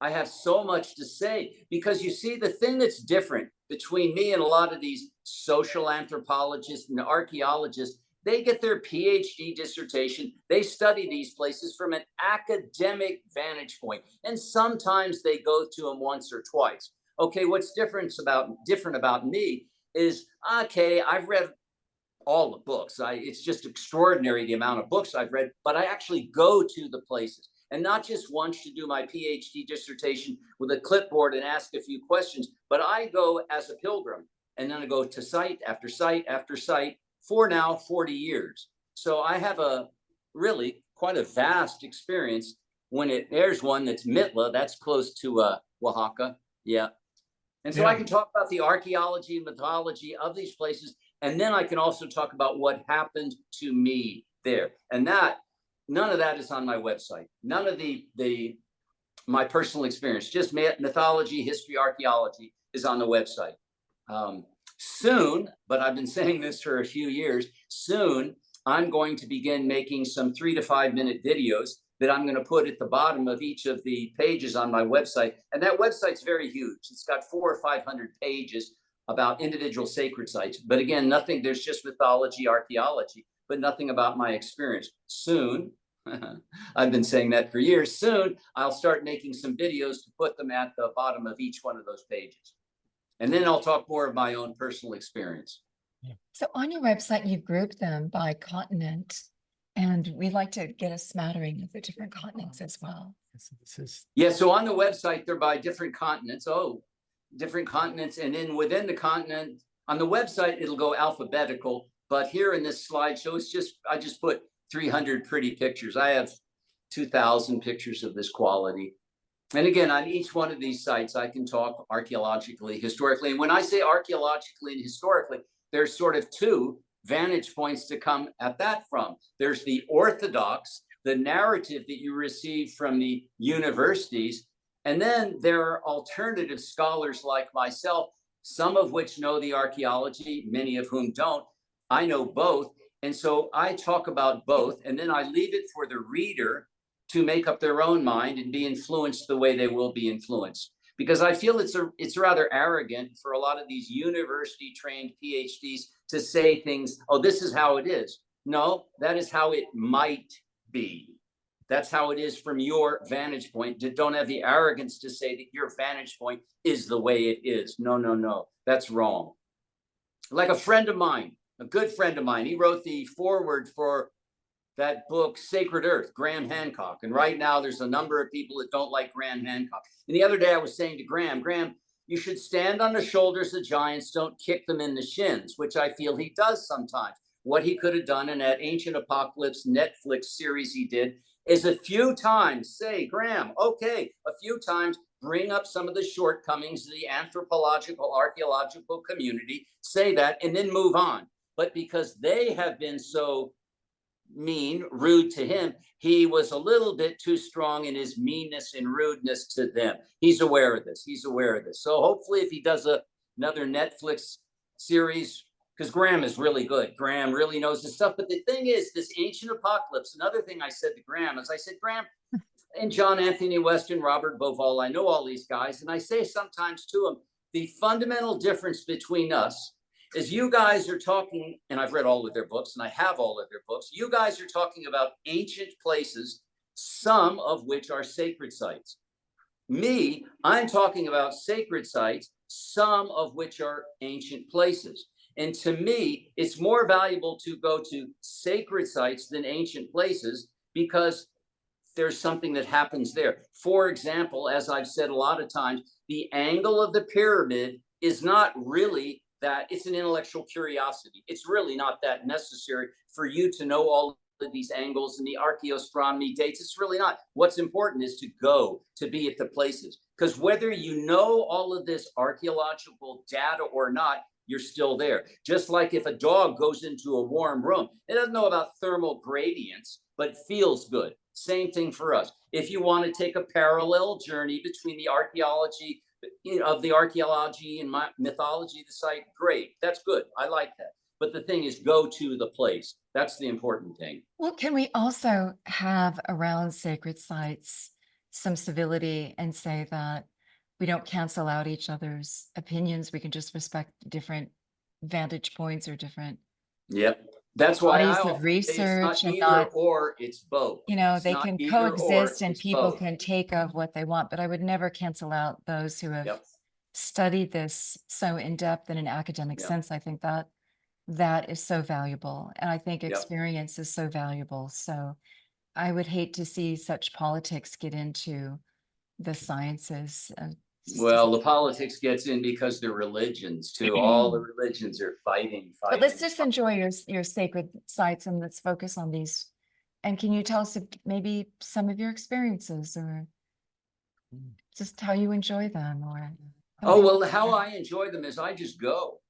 I have so much to say, because you see, the thing that's different between me and a lot of these social anthropologists and archaeologists, they get their PhD dissertation, they study these places from an academic vantage point, and sometimes they go to them once or twice. Okay, what's different about me is, okay, I've read all the books. It's just extraordinary the amount of books I've read, but I actually go to the places, and not just once to do my PhD dissertation with a clipboard and ask a few questions, but I go as a pilgrim, and then I go to site after site after site for now 40 years. So I have really quite a vast experience. There's one that's Mitla, that's close to Oaxaca. Yeah. And so I can talk about the archaeology and mythology of these places. And then I can also talk about what happened to me there. And none of that is on my website. None of my personal experience, just mythology, history, archaeology is on the website. Soon, but I've been saying this for a few years, soon I'm going to begin making some 3 to 5 minute videos that I'm going to put at the bottom of each of the pages on my website. And that website's very huge. It's got 400 or 500 pages about individual sacred sites. But again, nothing, there's just mythology, archaeology, but nothing about my experience. Soon, I've been saying that for years, soon I'll start making some videos to put them at the bottom of each one of those pages. And then I'll talk more of my own personal experience. So on your website, you've grouped them by continent, and we'd like to get a smattering of the different continents as well. Yeah, so on the website, they're by different continents. Different continents. And then within the continent, on the website, it'll go alphabetical. But here in this slideshow, I just put 300 pretty pictures. I have 2,000 pictures of this quality. And again, on each one of these sites, I can talk archaeologically, historically. And when I say archaeologically and historically, there's sort of two vantage points to come at that from. There's the orthodox, the narrative that you receive from the universities. And then there are alternative scholars like myself, some of which know the archaeology, many of whom don't. I know both. And so I talk about both, and then I leave it for the reader to make up their own mind and be influenced the way they will be influenced. Because I feel it's rather arrogant for a lot of these university trained PhDs to say things, oh, this is how it is. No, that is how it might be. That's how it is from your vantage point. Don't have the arrogance to say that your vantage point is the way it is. No, no, no, that's wrong. Like a friend of mine, a good friend of mine, he wrote the foreword for that book, Sacred Earth, Graham Hancock. And right now there's a number of people that don't like Graham Hancock. And the other day I was saying to Graham, you should stand on the shoulders of giants, don't kick them in the shins, which I feel he does sometimes. What he could have done in that Ancient Apocalypse Netflix series he did is a few times say, Graham, okay, a few times bring up some of the shortcomings of the anthropological, archaeological community, say that, and then move on. But because they have been so mean, rude to him, he was a little bit too strong in his meanness and rudeness to them. He's aware of this. He's aware of this. So hopefully if he does another Netflix series, because Graham is really good. Graham really knows his stuff. But the thing is, this Ancient Apocalypse, another thing I said to Graham is, I said, Graham, and John Anthony Weston, Robert Bauval, I know all these guys. And I say sometimes to them, the fundamental difference between us is you guys are talking, and I've read all of their books, and I have all of their books. You guys are talking about ancient places, some of which are sacred sites. Me, I'm talking about sacred sites, some of which are ancient places. And to me, it's more valuable to go to sacred sites than ancient places because there's something that happens there. For example, as I've said a lot of times, the angle of the pyramid is not really that, it's an intellectual curiosity. It's really not that necessary for you to know all of these angles and the archaeoastronomy dates. It's really not. What's important is to go, to be at the places. Because whether you know all of this archaeological data or not, you're still there. Just like if a dog goes into a warm room, it doesn't know about thermal gradients, but feels good. Same thing for us. If you want to take a parallel journey between the archaeology of the archaeology and mythology of the site, great. That's good. I like that. But the thing is, go to the place. That's the important thing. Well, can we also have around sacred sites some civility and say that we don't cancel out each other's opinions? We can just respect different vantage points or different Yep. That's why I bodies of often say it's research not and either not, or, it's both. you know, It's they not can either or, coexist and it's people both. can take of what they want, but I would never cancel out those who have Yep. studied this so in depth in an academic Yep. sense. I think that that is so valuable. And I think Yep. experience is so valuable. So I would hate to see such politics get into the sciences. Well, the politics gets in because they're religions too. All the religions are fighting. But let's just enjoy your sacred sites and let's focus on these. And can you tell us maybe some of your experiences or just how you enjoy them or? Oh, well, how I enjoy them is I just go.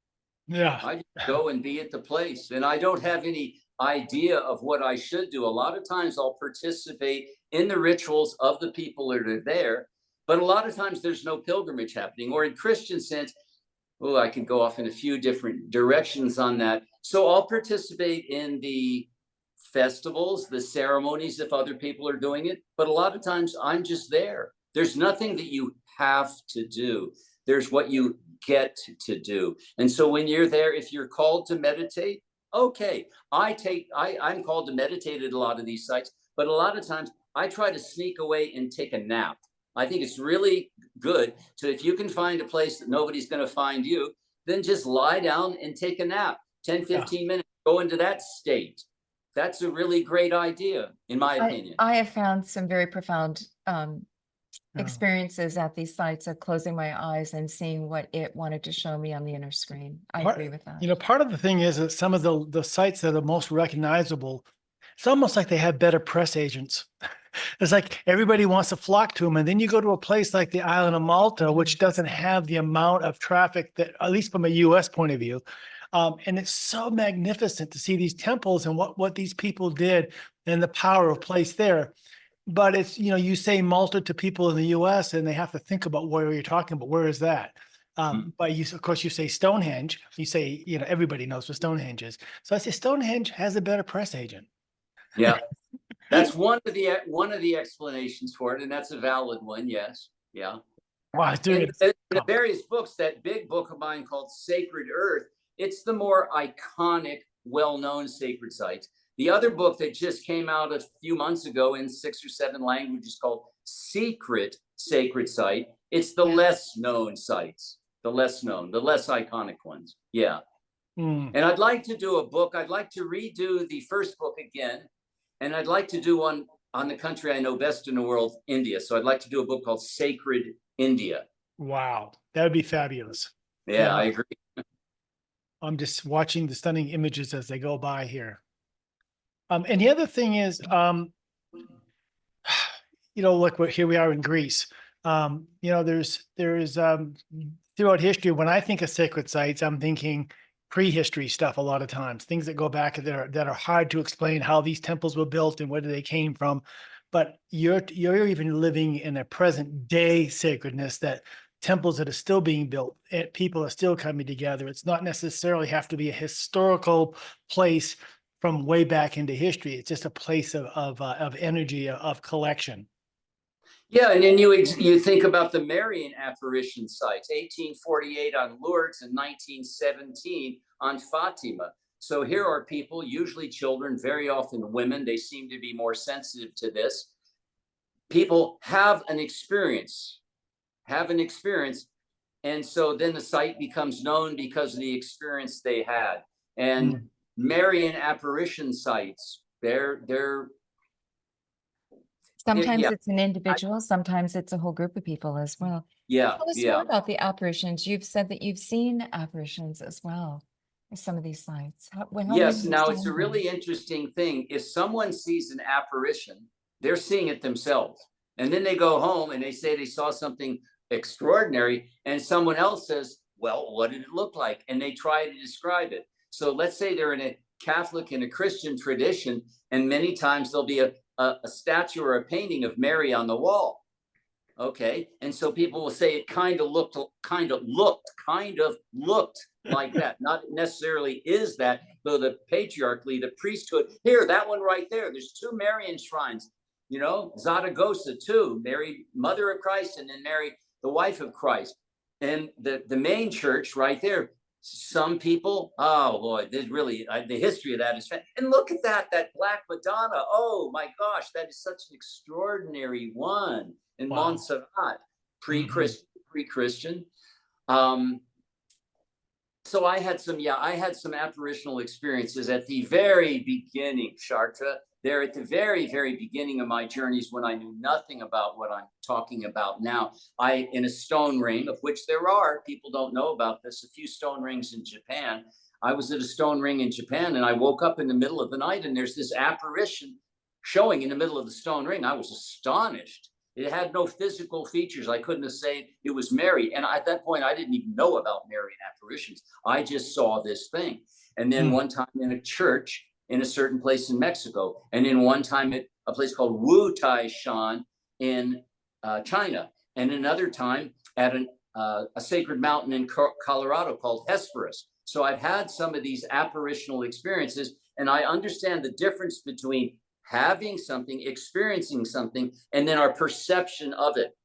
Yeah. I just go and be at the place. And I don't have any idea of what I should do. A lot of times I'll participate in the rituals of the people that are there, but a lot of times there's no pilgrimage happening. Or in Christian sense, oh, I could go off in a few different directions on that. So I'll participate in the festivals, the ceremonies, if other people are doing it. But a lot of times I'm just there. There's nothing that you have to do. There's what you get to do. And so when you're there, if you're called to meditate, okay, I'm called to meditate at a lot of these sites, but a lot of times I try to sneak away and take a nap. I think it's really good to, if you can find a place that nobody's going to find you, then just lie down and take a nap. 10, 15 minutes, go into that state. That's a really great idea, in my opinion. I have found some very profound experiences at these sites of closing my eyes and seeing what it wanted to show me on the inner screen. I agree with that. You know, part of the thing is that some of the sites that are most recognizable, it's almost like they have better press agents. It's like everybody wants to flock to them. And then you go to a place like the island of Malta, which doesn't have the amount of traffic that, at least from a US point of view. And it's so magnificent to see these temples and what these people did and the power of place there. But it's, you know, you say Malta to people in the US and they have to think about where you're talking about. Where is that? But you, of course, you say Stonehenge, you say, you know, everybody knows what Stonehenge is. So I say Stonehenge has a better press agent. Yeah. That's one of the explanations for it, and that's a valid one. Yes, yeah. Wow, In the various books, that big book of mine called Sacred Earth, it's the more iconic, well-known sacred sites. The other book that just came out a few months ago in 6 or 7 languages called Secret Sacred Site. It's the less known sites, the less known, the less iconic ones. Yeah. And I'd like to do a book. I'd like to redo the first book again. And I'd like to do one on the country I know best in the world, India. So I'd like to do a book called Sacred India. Wow, that would be fabulous. Yeah, I agree. I'm just watching the stunning images as they go by here. And the other thing is, you know, look, here we are in Greece. You know, there's throughout history, when I think of sacred sites, I'm thinking prehistory stuff a lot of times, things that go back that are hard to explain how these temples were built and where they came from. But you're even living in a present day sacredness, that temples that are still being built, people are still coming together. It's not necessarily have to be a historical place from way back into history. It's just a place of energy, of collection. Yeah, and then you think about the Marian apparition sites, 1848 on Lourdes and 1917 on Fatima. So here are people, usually children, very often women. They seem to be more sensitive to this. People have an experience, and so then the site becomes known because of the experience they had. And Marian apparition sites, they're Sometimes it's an individual, sometimes it's a whole group of people as well. Yeah, Tell us more about the apparitions. You've said that you've seen apparitions as well. some of these sites? How do you Yes, now it's a understand them? really interesting thing. If someone sees an apparition, they're seeing it themselves. And then they go home and they say they saw something extraordinary, and someone else says, well, what did it look like? And they try to describe it. So let's say they're in a Catholic and a Christian tradition, and many times there'll be a statue or a painting of Mary on the wall. Okay. And so people will say it kind of looked like that. Not necessarily is that, though the patriarchy, the priesthood, here, that one right there, there's two Marian shrines, you know, Zaragoza too, Mary, mother of Christ, and then Mary, the wife of Christ. And the main church right there, some people, oh boy, there's really, the history of that is, and look at that Black Madonna. Oh my gosh, that is such an extraordinary one in Wow. Montserrat, pre-Christian. So I had some apparitional experiences at the very beginning, Chartres. There at the very, very beginning of my journeys, when I knew nothing about what I'm talking about now. In a stone ring, of which there are, people don't know about this, a few stone rings in Japan. I was at a stone ring in Japan, and I woke up in the middle of the night, and there's this apparition showing in the middle of the stone ring. I was astonished. It had no physical features. I couldn't have said it was Mary. And at that point, I didn't even know about Marian apparitions. I just saw this thing. And then one time in a church in a certain place in Mexico, and then one time at a place called Wu Tai Shan in China, and another time at a sacred mountain in Colorado called Hesperus. So I've had some of these apparitional experiences, and I understand the difference between having something, experiencing something, and then our perception of it.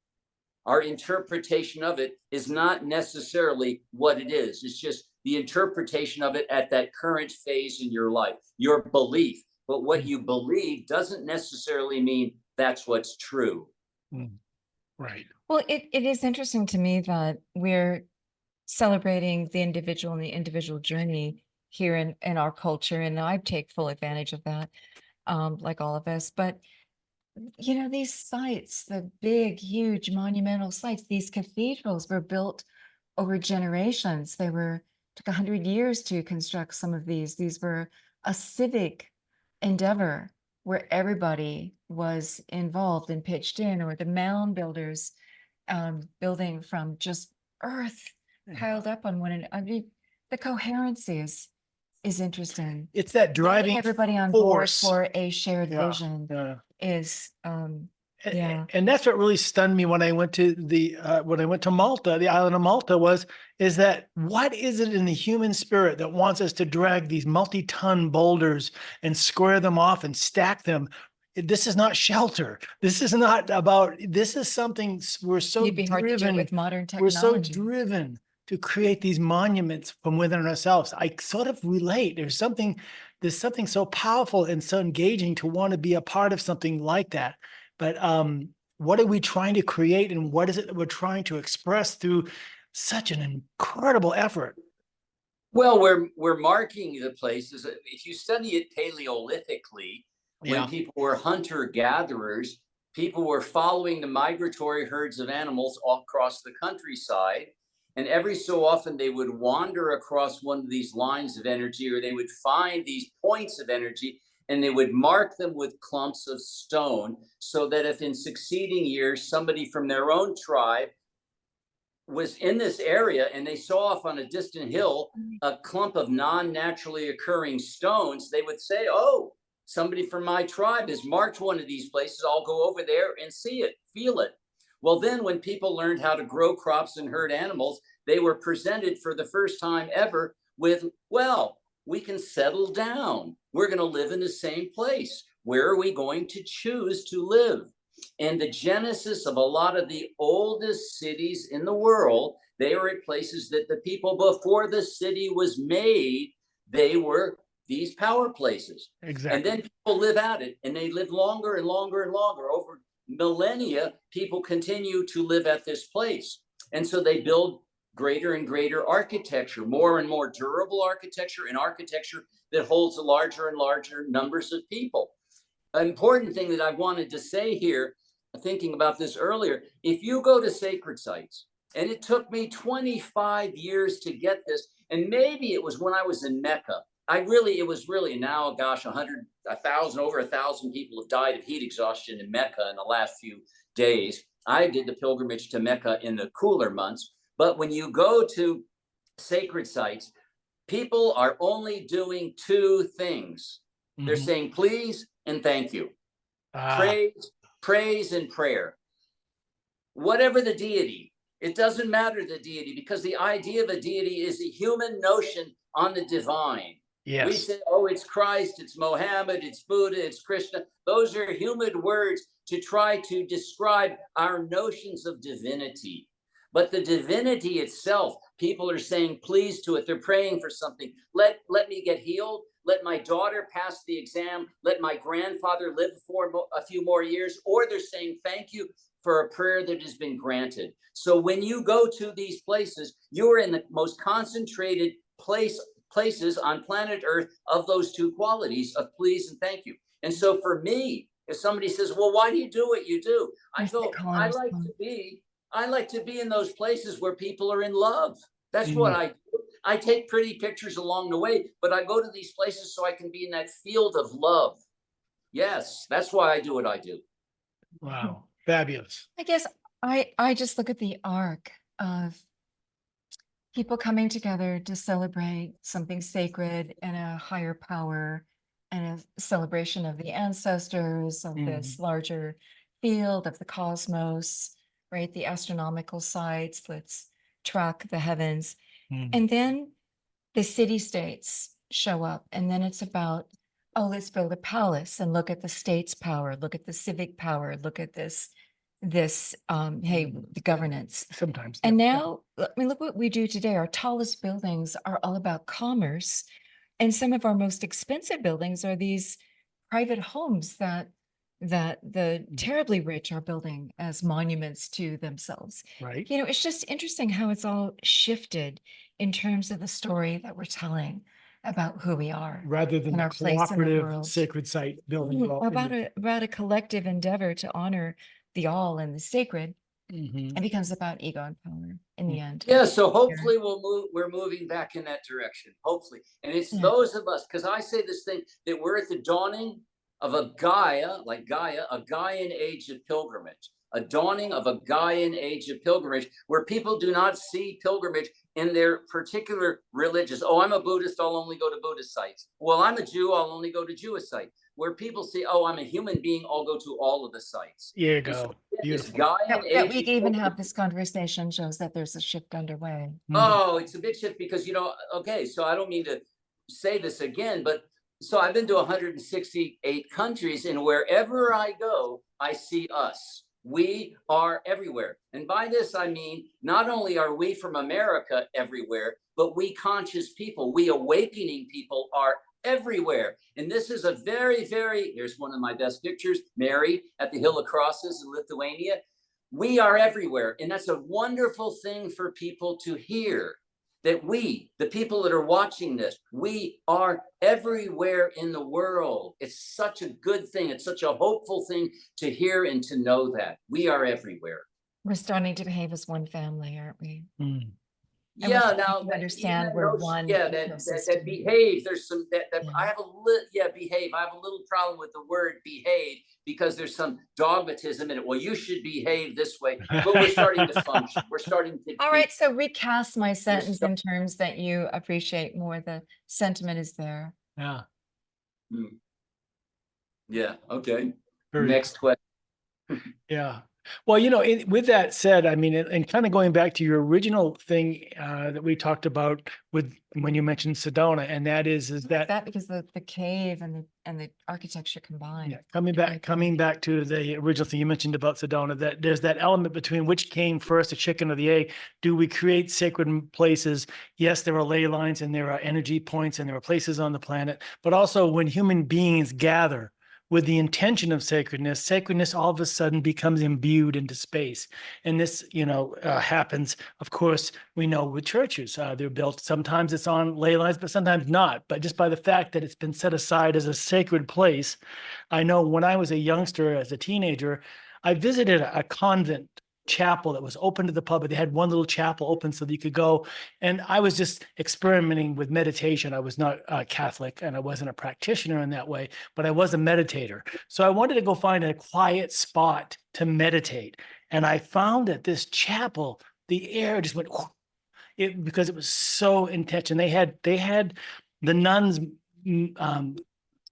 Our interpretation of it is not necessarily what it is. It's just the interpretation of it at that current phase in your life, your belief. But what you believe doesn't necessarily mean that's what's true. Right. Well, it is interesting to me that we're celebrating the individual and the individual journey here in our culture, and I take full advantage of that, like all of us. But you know, these sites, the big, huge monumental sites, these cathedrals were built over generations. Took 100 years to construct some of these. These were a civic endeavor where everybody was involved and pitched in, or the mound builders building from just earth piled up on one another. I mean, the coherency is interesting. It's that Getting driving everybody on force. board for a shared Yeah, vision yeah. is yeah. And that's what really stunned me when I went to Malta, the island of Malta, is that what is it in the human spirit that wants us to drag these multi-ton boulders and square them off and stack them? This is not shelter. This is not about, this is something we're so It'd be hard to do it driven. with modern We're so technology. driven to create these monuments from within ourselves. I sort of relate. There's something so powerful and so engaging to want to be a part of something like that. But what are we trying to create, and what is it that we're trying to express through such an incredible effort? Well, we're marking the places. If you study it paleolithically, when people were hunter-gatherers, people were following the migratory herds of animals all across the countryside. And every so often they would wander across one of these lines of energy, or they would find these points of energy, and they would mark them with clumps of stone, so that if in succeeding years somebody from their own tribe was in this area and they saw off on a distant hill a clump of non-naturally occurring stones, they would say, oh, somebody from my tribe has marked one of these places. I'll go over there and see it, feel it. Well, then when people learned how to grow crops and herd animals, they were presented for the first time ever with, well, we can settle down. We're going to live in the same place. Where are we going to choose to live? And the genesis of a lot of the oldest cities in the world, they were at places that the people before the city was made, they were these power places. Exactly. And then people live at it, and they live longer and longer and longer. Over millennia, people continue to live at this place. And so they build greater and greater architecture, more and more durable architecture, and architecture that holds larger and larger numbers of people. An important thing that I wanted to say here, thinking about this earlier, if you go to sacred sites, And it took me 25 years to get this. And maybe it was when I was in Mecca. It was really now, gosh, 1,000 people have died of heat exhaustion in Mecca in the last few days. I did the pilgrimage to Mecca in the cooler months. But when you go to sacred sites, people are only doing two things. They're saying please and thank you. Praise and prayer. Whatever the deity, it doesn't matter the deity, because the idea of a deity is a human notion on the divine. Yes. We say, oh, it's Christ, it's Mohammed, it's Buddha, it's Krishna. Those are human words to try to describe our notions of divinity. But the divinity itself, people are saying please to it. They're praying for something. Let me get healed. Let my daughter pass the exam. Let my grandfather live for a few more years. Or they're saying thank you for a prayer that has been granted. So when you go to these places, you're in the most concentrated places on planet Earth of those two qualities of please and thank you. And so for me, if somebody says, well, why do you do what you do? I go, I like to be in those places where people are in love. That's what I do. I take pretty pictures along the way, but I go to these places so I can be in that field of love. Yes, that's why I do what I do. Wow. Fabulous. I guess I just look at the arc of people coming together to celebrate something sacred and a higher power and a celebration of the ancestors of this larger field of the cosmos, right? The astronomical sites, let's track the heavens. And then the city-states show up, and then it's about, oh, let's build a palace and look at the state's power, look at the civic power, look at this, hey, the governance. Sometimes. And now, I mean, look what we do today. Our tallest buildings are all about commerce. And some of our most expensive buildings are these private homes that the terribly rich are building as monuments to themselves. Right. You know, it's just interesting how it's all shifted in terms of the story that we're telling about who we are. Rather than our place in the cooperative world. sacred site building. About a collective endeavor to honor the all and the sacred. It becomes about ego and power in the end. Yeah, so hopefully we're moving back in that direction, hopefully. And it's those of us, because I say this thing, that we're at the dawning of a Gaia, like Gaia, a Gaian age of pilgrimage, a dawning of a Gaian age of pilgrimage, where people do not see pilgrimage in their particular religious, oh, I'm a Buddhist, I'll only go to Buddhist sites. Well, I'm a Jew, I'll only go to Jewish sites. Where people say, oh, I'm a human being, I'll go to all of the sites. Here you go. Beautiful. That we even have this conversation shows that there's a shift underway. Oh, it's a big shift because, you know, okay, so I don't mean to say this again, but so I've been to 168 countries, and wherever I go, I see us. We are everywhere. And by this, I mean, not only are we from America everywhere, but we conscious people, we awakening people are everywhere. And this is a very, here's one of my best pictures, Mary at the Hill of Crosses in Lithuania. We are everywhere. And that's a wonderful thing for people to hear, that we, the people that are watching this, we are everywhere in the world. It's such a good thing. It's such a hopeful thing to hear and to know that we are everywhere. We're starting to behave as one family, aren't we? Yeah, now understand we're one. Yeah, that behave. There's some that I have a little behave. I have a little problem with the word behave because there's some dogmatism in it. Well, you should behave this way, but we're starting to function. We're starting to. All right, so recast my sentence in terms that you appreciate more. The sentiment is there. Yeah. Yeah. Okay. Next question. Yeah. Well, you know, with that said, I mean, and kind of going back to your original thing that we talked about with when you mentioned Sedona, and that is that because the cave and the architecture combined. Yeah, coming back to the original thing you mentioned about Sedona, that there's that element between which came first, the chicken or the egg. Do we create sacred places? Yes, there are ley lines and there are energy points and there are places on the planet, but also when human beings gather with the intention of sacredness all of a sudden becomes imbued into space. And this, you know, happens, of course, we know with churches. They're built, sometimes it's on ley lines, but sometimes not. But just by the fact that it's been set aside as a sacred place, I know when I was a youngster, as a teenager, I visited a convent chapel that was open to the public. They had one little chapel open so that you could go. And I was just experimenting with meditation. I was not Catholic and I wasn't a practitioner in that way, but I was a meditator. So I wanted to go find a quiet spot to meditate. And I found that this chapel, the air just went because it was so intense. And they had the nuns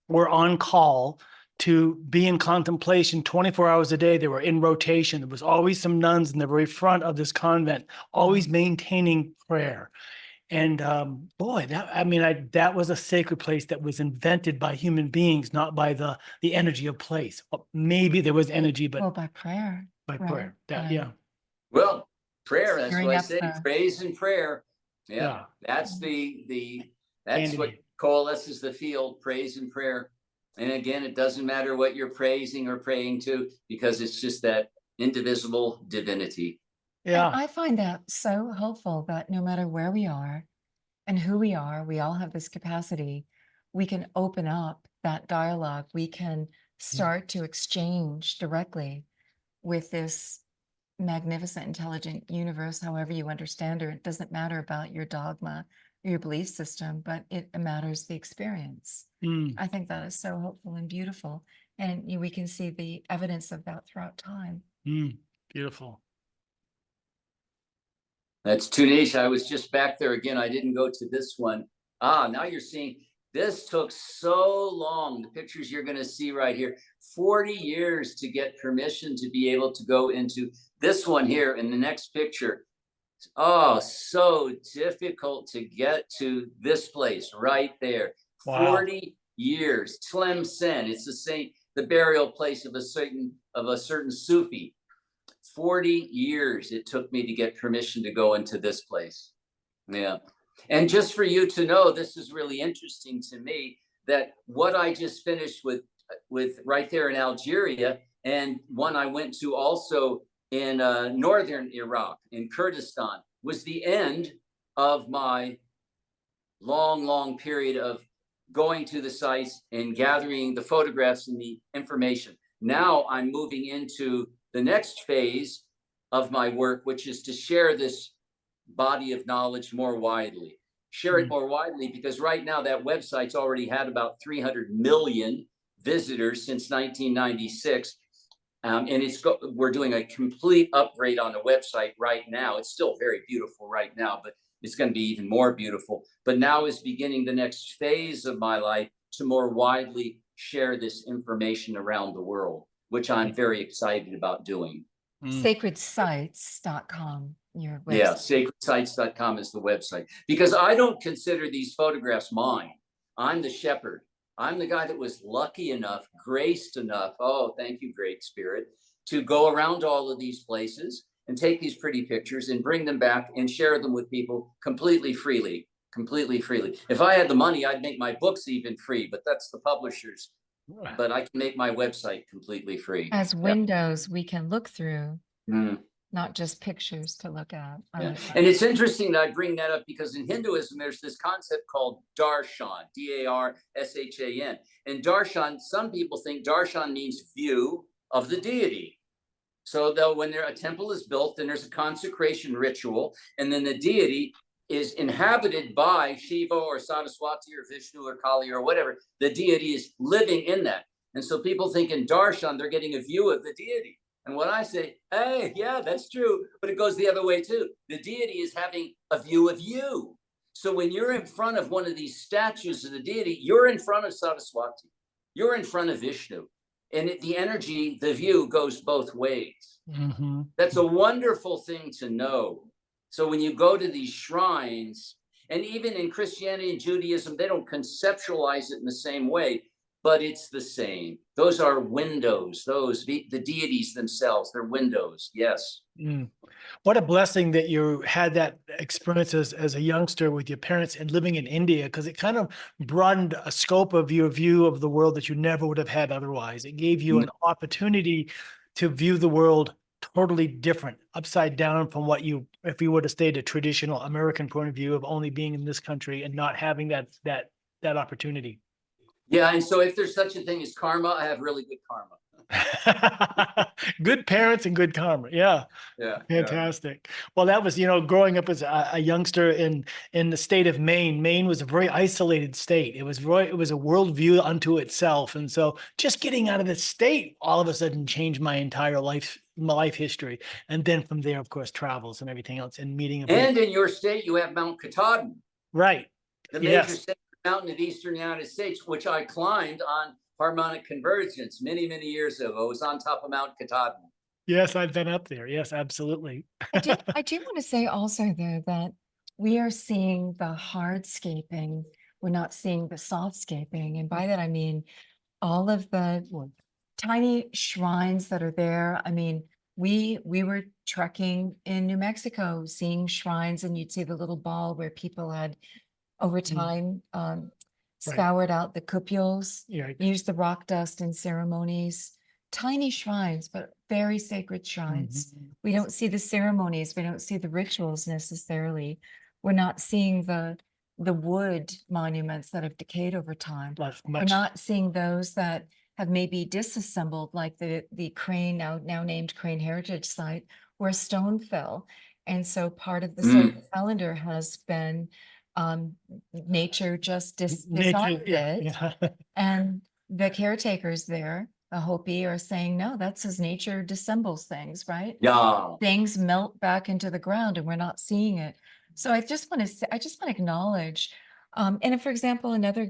were on call to be in contemplation 24 hours a day. They were in rotation. There was always some nuns in the very front of this convent, always maintaining prayer. And boy, that was a sacred place that was invented by human beings, not by the energy of place. Maybe there was energy, but Well, by prayer. by prayer. That, Yeah. Well, prayer, that's Stirring what I up say, the- praise and prayer. Yeah, Yeah. that's that's Hand in what hand. coalesces the field, praise and prayer. And again, it doesn't matter what you're praising or praying to, because it's just that indivisible divinity. And yeah. I find that so helpful that no matter where we are and who we are, we all have this capacity. We can open up that dialogue. We can start to exchange directly with this magnificent, intelligent universe, however you understand it. It doesn't matter about your dogma or your belief system, but it matters the experience. Mm, I think that is so hopeful and beautiful. And we can see the evidence of that throughout time. beautiful. That's Tunisia. I was just back there again. I didn't go to this one. Now you're seeing, this took so long. The pictures you're going to see right here, 40 years to get permission to be able to go into this one here in the next picture. Oh, so difficult to get to this place right there. Wow. 40 years. Tlemcen, it's the burial place of a certain Sufi. 40 years it took me to get permission to go into this place. Yeah. And just for you to know, this is really interesting to me, that what I just finished with right there in Algeria, and one I went to also in northern Iraq, in Kurdistan, was the end of my long period of going to the sites and gathering the photographs and the information. Now I'm moving into the next phase of my work, which is to share this body of knowledge more widely. Share it more widely, because right now that website's already had about 300 million visitors since 1996. And we're doing a complete upgrade on the website right now. It's still very beautiful right now, but it's going to be even more beautiful. But now is beginning the next phase of my life to more widely share this information around the world, which I'm very excited about doing. Sacredsites.com, your website. Yeah, sacredsites.com is the website, because I don't consider these photographs mine. I'm the shepherd. I'm the guy that was lucky enough, graced enough, oh, thank you, Great Spirit, to go around all of these places and take these pretty pictures and bring them back and share them with people completely freely. If I had the money, I'd make my books even free, but that's the publishers. But I can make my website completely free. As windows we can look through, Mm. not just pictures to look at. Yeah. And it's interesting that I bring that up, because in Hinduism, there's this concept called darshan, D-A-R-S-H-A-N. And darshan, some people think darshan means view of the deity. So when a temple is built, then there's a consecration ritual, and then the deity is inhabited by Shiva or Saraswati or Vishnu or Kali or whatever. The deity is living in that. And so people think in darshan, they're getting a view of the deity. And when I say, hey, yeah, that's true, but it goes the other way too. The deity is having a view of you. So when you're in front of one of these statues of the deity, you're in front of Saraswati, you're in front of Vishnu, and the energy, the view goes both ways. Mm-hmm. That's a wonderful thing to know. So when you go to these shrines, and even in Christianity and Judaism, they don't conceptualize it in the same way, but it's the same. Those are windows, the deities themselves, they're windows, yes. What a blessing that you had that experience as a youngster with your parents and living in India, because it kind of broadened a scope of your view of the world that you never would have had otherwise. It gave you an opportunity to view the world totally different, upside down from what if you would have stayed a traditional American point of view of only being in this country and not having that opportunity. Yeah, and so if there's such a thing as karma, I have really good karma. Good parents and good karma. Yeah. Yeah. Fantastic. Well, that was, growing up as a youngster in the state of Maine. Maine was a very isolated state. It was a worldview unto itself. And so just getting out of the state all of a sudden changed my entire my life history. And then from there, of course, travels and everything else and meeting. And in your state, you have Mount Katahdin. Right. The major sacred mountain of the Eastern United States, which I climbed on harmonic convergence many, many years ago. I was on top of Mount Katahdin. Yes, I've been up there. Yes, absolutely. I do want to say also, though, that we are seeing the hardscaping. We're not seeing the softscaping. And by that, I mean all of the tiny shrines that are there. I mean, we were trekking in New Mexico, seeing shrines, and you'd see the little ball where people had over time scoured out the cupules, used the rock dust in ceremonies. Tiny shrines, but very sacred shrines. We don't see the ceremonies. We don't see the rituals necessarily. We're not seeing the wood monuments that have decayed over time. We're not seeing those that have maybe disassembled, like the Crane, now named Crane Heritage Site, where a stone fell. And so part of the solar calendar has been nature just dishonored it. And the caretakers there, the Hopi, are saying, no, that's as nature dissembles things, right? Yeah. Things melt back into the ground and we're not seeing it. So I just want to acknowledge, and if, for example, another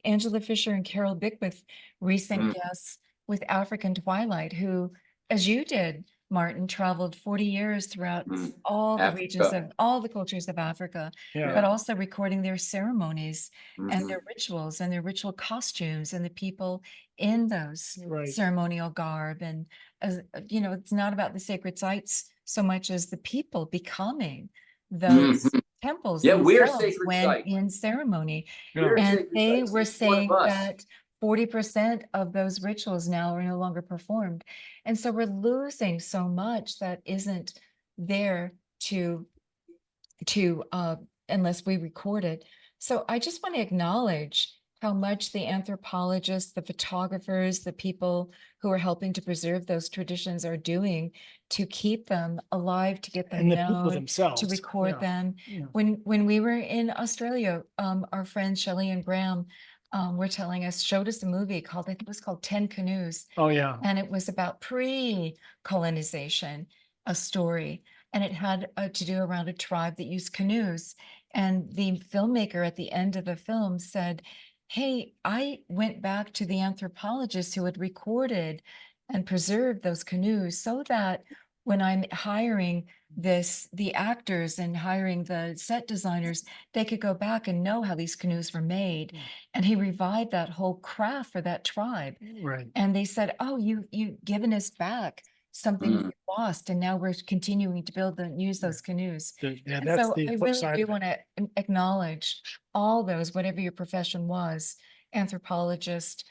Angela Fisher and Carol Bickworth, recent guests with African Twilight, who, as you did, Martin, traveled 40 years throughout all the regions of all the cultures of Africa, but also recording their ceremonies and their rituals and their ritual costumes and the people in those ceremonial garb. And as it's not about the sacred sites so much as the people becoming those temples themselves when in ceremony. And they were saying that 40% of those rituals now are no longer performed. And so we're losing so much that isn't there to unless we record it. So I just want to acknowledge how much the anthropologists, the photographers, the people who are helping to preserve those traditions are doing to keep them alive, to get them And the people known, themselves. to record them. When we were in Australia, our friends Shelley and Graham were telling us, showed us a movie called, I think it was called 10 Canoes. Oh, yeah. And it was about pre-colonization, a story. And it had to do around a tribe that used canoes. And the filmmaker at the end of the film said, hey, I went back to the anthropologists who had recorded and preserved those canoes so that when I'm hiring the actors and hiring the set designers, they could go back and know how these canoes were made. And he revived that whole craft for that tribe. Right. And they said, oh, you've given us back something we lost, and now we're continuing to build and use those canoes. Yeah, And that's so the I flip really side do of it. want to acknowledge all those, whatever your profession was, anthropologist,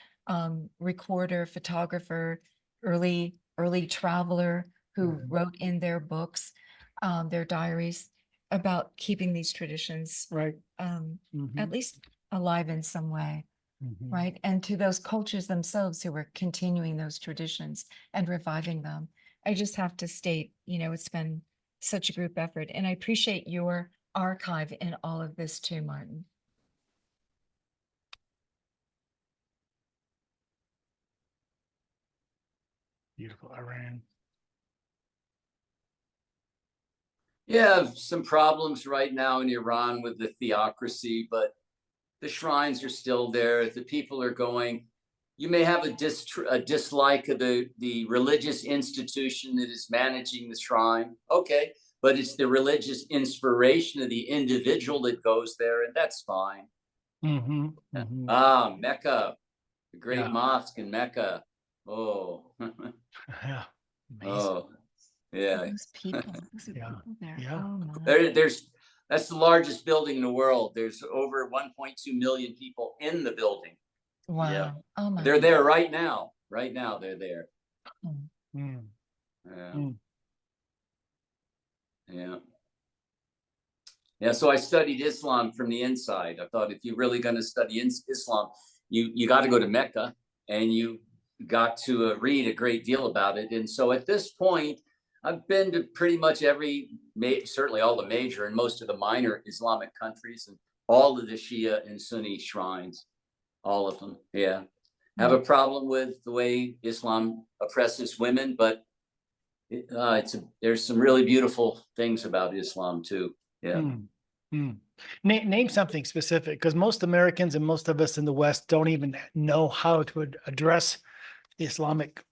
recorder, photographer, early traveler who wrote in their books, their diaries about keeping these traditions at least alive in some way. Right. And to those cultures themselves who are continuing those traditions and reviving them. I just have to state, it's been such a group effort. And I appreciate your archive in all of this too, Martin. Beautiful. Iran. Yeah, some problems right now in Iran with the theocracy, but the shrines are still there. The people are going. You may have a dislike of the religious institution that is managing the shrine. Okay, but it's the religious inspiration of the individual that goes there, and that's fine. Mecca, the great mosque in Mecca. Oh, Yeah. oh, yeah. Those people there. Yeah. Oh my. That's the largest building in the world. There's over 1.2 million people in the building. Wow. Yeah. Oh my. They're there right now. Right now, they're there. Yeah. Yeah. Yeah. So I studied Islam from the inside. I thought if you're really going to study Islam, you got to go to Mecca, and you got to read a great deal about it. And so at this point, I've been to pretty much certainly all the major and most of the minor Islamic countries, and all of the Shia and Sunni shrines, all of them. Yeah. Have a problem with the way Islam oppresses women, but there's some really beautiful things about Islam too. Yeah. Name something specific, because most Americans and most of us in the West don't even know how to address the Islamic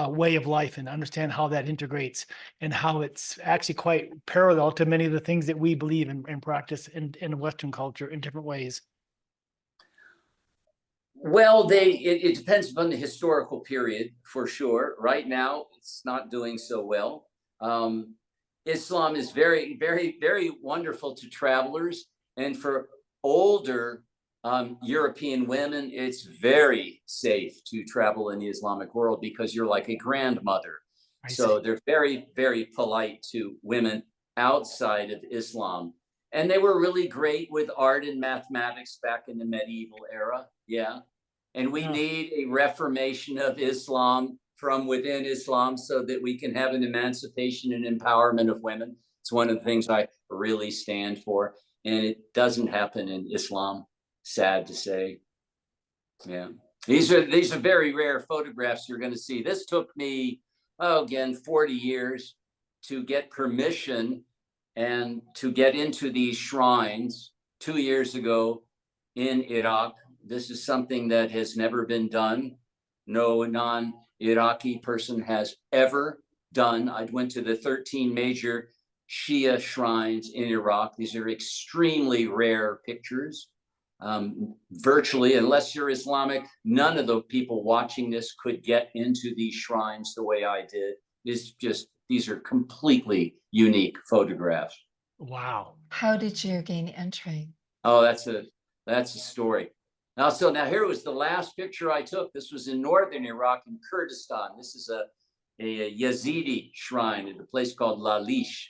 way of life and understand how that integrates, and how it's actually quite parallel to many of the things that we believe and practice in Western culture in different ways. Well, it depends upon the historical period, for sure. Right now, it's not doing so well. Islam is very, very, very wonderful to travelers, and for older European women, it's very safe to travel in the Islamic world because you're like a grandmother. So they're very, very polite to women outside of Islam. And they were really great with art and mathematics back in the medieval era. Yeah. And we need a reformation of Islam from within Islam so that we can have an emancipation and empowerment of women. It's one of the things I really stand for. And it doesn't happen in Islam, sad to say. Yeah. These are very rare photographs you're going to see. This took me, again, 40 years to get permission and to get into these shrines 2 years ago in Iraq. This is something that has never been done. No non-Iraqi person has ever done. I went to the 13 major Shia shrines in Iraq. These are extremely rare pictures. Virtually, unless you're Islamic, none of the people watching this could get into these shrines the way I did. These are completely unique photographs. Wow. How did you gain entry? Oh, that's a story. Now here was the last picture I took. This was in northern Iraq, in Kurdistan. This is a Yazidi shrine at a place called Lalish.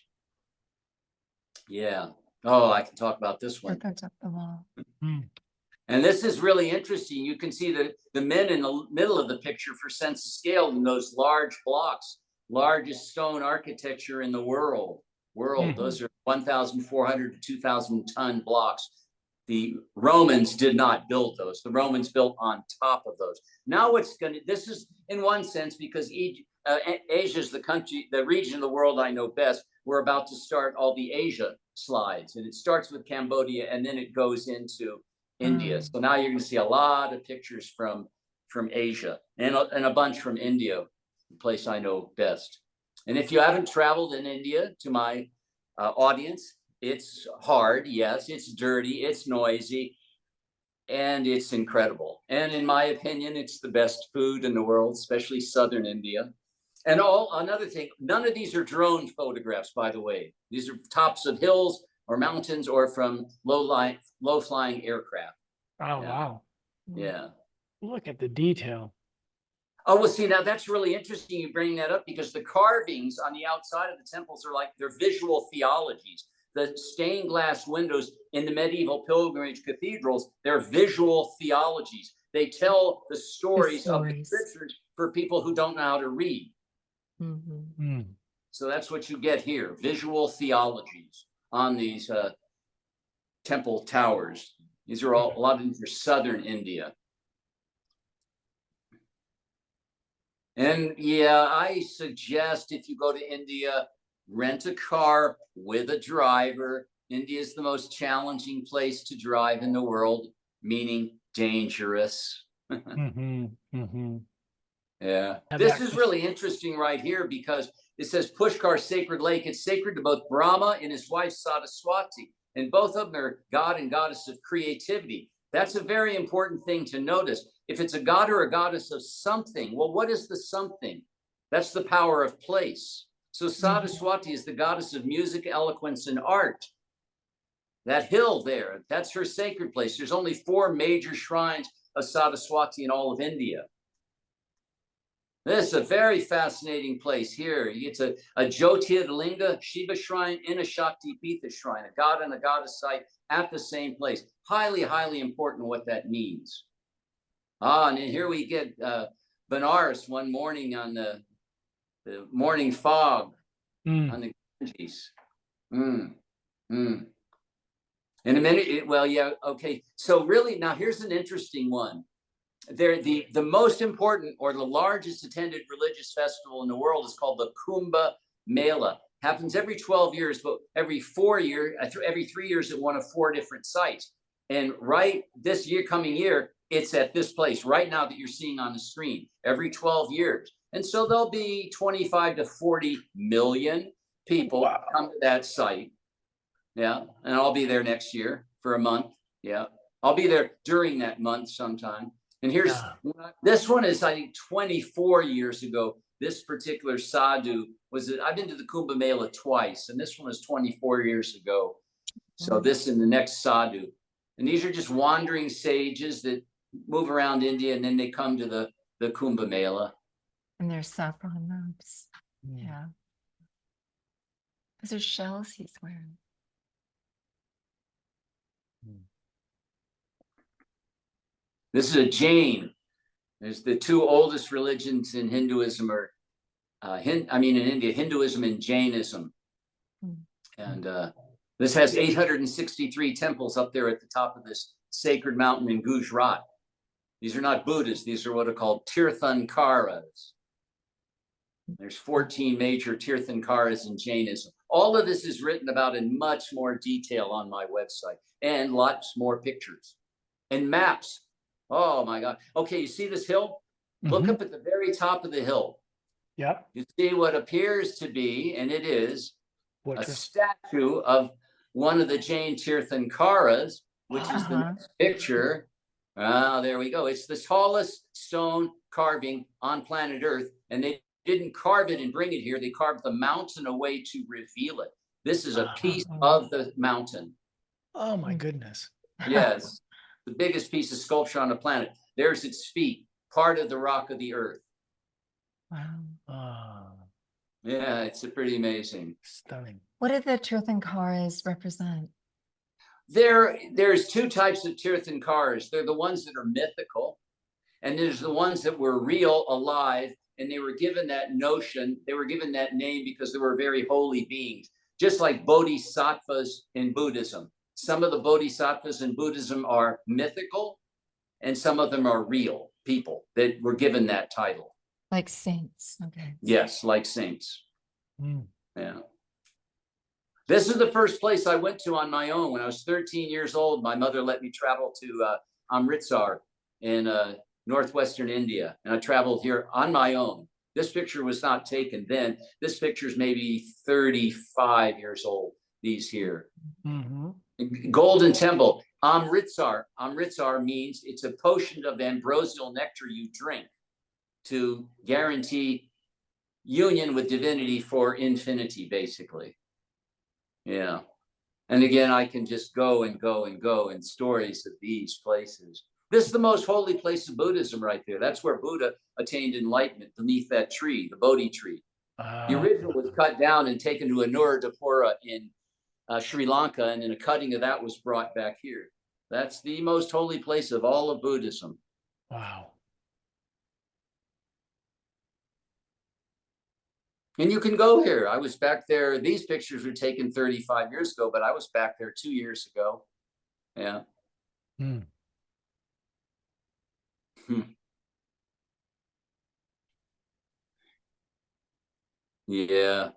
Yeah. Oh, I can talk about this one. That's up the wall. And this is really interesting. You can see the men in the middle of the picture for sense of scale in those large blocks, largest stone architecture in the world. Those are 1,400 to 2,000 ton blocks. The Romans did not build those. The Romans built on top of those. Now this is in one sense because Asia is the region of the world I know best. We're about to start all the Asia slides, and it starts with Cambodia and then it goes into India. So now you're going to see a lot of pictures from Asia and a bunch from India, the place I know best. And if you haven't traveled in India, to my audience, it's hard. Yes, it's dirty, it's noisy, and it's incredible. And in my opinion, it's the best food in the world, especially southern India. And another thing, none of these are drone photographs, by the way. These are tops of hills or mountains or from low-flying aircraft. Oh, yeah. Wow. Yeah. Look at the detail. Oh, well, see, now that's really interesting you bring that up, because the carvings on the outside of the temples are like they're visual theologies. The stained glass windows in the medieval pilgrimage cathedrals, they're visual theologies. They tell the stories of the scriptures for people who don't know how to read. So that's what you get here, visual theologies on these temple towers. These are a lot of these are southern India. And yeah, I suggest if you go to India, rent a car with a driver. India is the most challenging place to drive in the world, meaning dangerous. Yeah. This is really interesting right here because it says Pushkar Sacred Lake. It's sacred to both Brahma and his wife Saraswati. And both of them are god and goddess of creativity. That's a very important thing to notice. If it's a god or a goddess of something, well, what is the something? That's the power of place. So Saraswati is the goddess of music, eloquence, and art. That hill there, that's her sacred place. There's only 4 major shrines of Saraswati in all of India. This is a very fascinating place here. It's a Jyotirlinga Shiva shrine in a Shakti Pitha shrine, a god and a goddess site at the same place. Highly, highly important what that means. And then here we get Benares one morning on the morning fog on the Ganges. In a minute, well, yeah, okay. So really, now here's an interesting one. The most important or the largest attended religious festival in the world is called the Kumbh Mela. Happens every 12 years, but every 3 years at one of 4 different sites. And right this year, coming year, it's at this place right now that you're seeing on the screen every 12 years. And so there'll be 25 to 40 million people come to that site. Yeah. And I'll be there next year for a month. Yeah. I'll be there during that month sometime. And here's this one is, I think, 24 years ago. This particular sadhu I've been to the Kumbh Mela twice, and this one was 24 years ago. So this in the next sadhu. And these are just wandering sages that move around India, and then they come to the Kumbh Mela. And there's saffron robes. Yeah. Those are shells he's wearing. This is a Jain. There's the 2 oldest religions in Hinduism are, in India, Hinduism and Jainism. And this has 863 temples up there at the top of this sacred mountain in Gujarat. These are not Buddhas. These are what are called Tirthankaras. There's 14 major Tirthankaras in Jainism. All of this is written about in much more detail on my website, and lots more pictures and maps. Oh my God. Okay, you see this hill? Look up at the very top of the hill. Yep. You see what appears to be, and it is, a statue of one of the Jain Tirthankaras, which is the next picture. There we go. It's the tallest stone carving on planet Earth, and they didn't carve it and bring it here. They carved the mountain away to reveal it. This is a piece of the mountain. Oh my goodness. Yes. The biggest piece of sculpture on the planet. There's its feet, part of the rock of the earth. Wow. Yeah, it's pretty amazing. Stunning. What do the Tirthankaras represent? There's 2 types of Tirthankaras. They're the ones that are mythical, and there's the ones that were real, alive, and they were given that notion, they were given that name because they were very holy beings, just like bodhisattvas in Buddhism. Some of the bodhisattvas in Buddhism are mythical, and some of them are real people that were given that title. Like saints. Okay. Yes, like saints. Yeah. This is the first place I went to on my own. When I was 13 years old, my mother let me travel to Amritsar in northwestern India. And I traveled here on my own. This picture was not taken then. This picture is maybe 35 years old, these here. Golden Temple, Amritsar. Amritsar means it's a potion of ambrosial nectar you drink to guarantee union with divinity for infinity, basically. Yeah. And again, I can just go and go and go in stories of these places. This is the most holy place of Buddhism right there. That's where Buddha attained enlightenment, beneath that tree, the Bodhi tree. The original was cut down and taken to Anuradhapura in Sri Lanka, and then a cutting of that was brought back here. That's the most holy place of all of Buddhism. Wow. And you can go here. I was back there. These pictures were taken 35 years ago, but I was back there 2 years ago. Yeah. Yeah.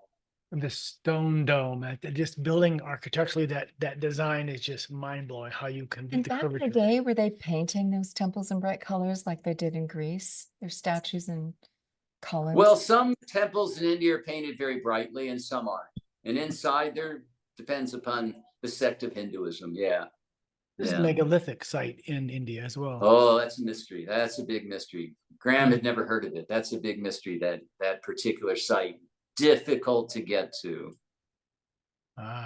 And the stone dome, just building architecturally, that design is just mind blowing. How you can beat And the back in curvature. the day, were they painting those temples in bright colors like they did in Greece? Their statues in colors? Well, some temples in India are painted very brightly and some aren't. And inside there depends upon the sect of Hinduism. Yeah. This is a megalithic site in India as well. Oh, that's a mystery. That's a big mystery. Graham had never heard of it. That's a big mystery, that particular site. Difficult to get to.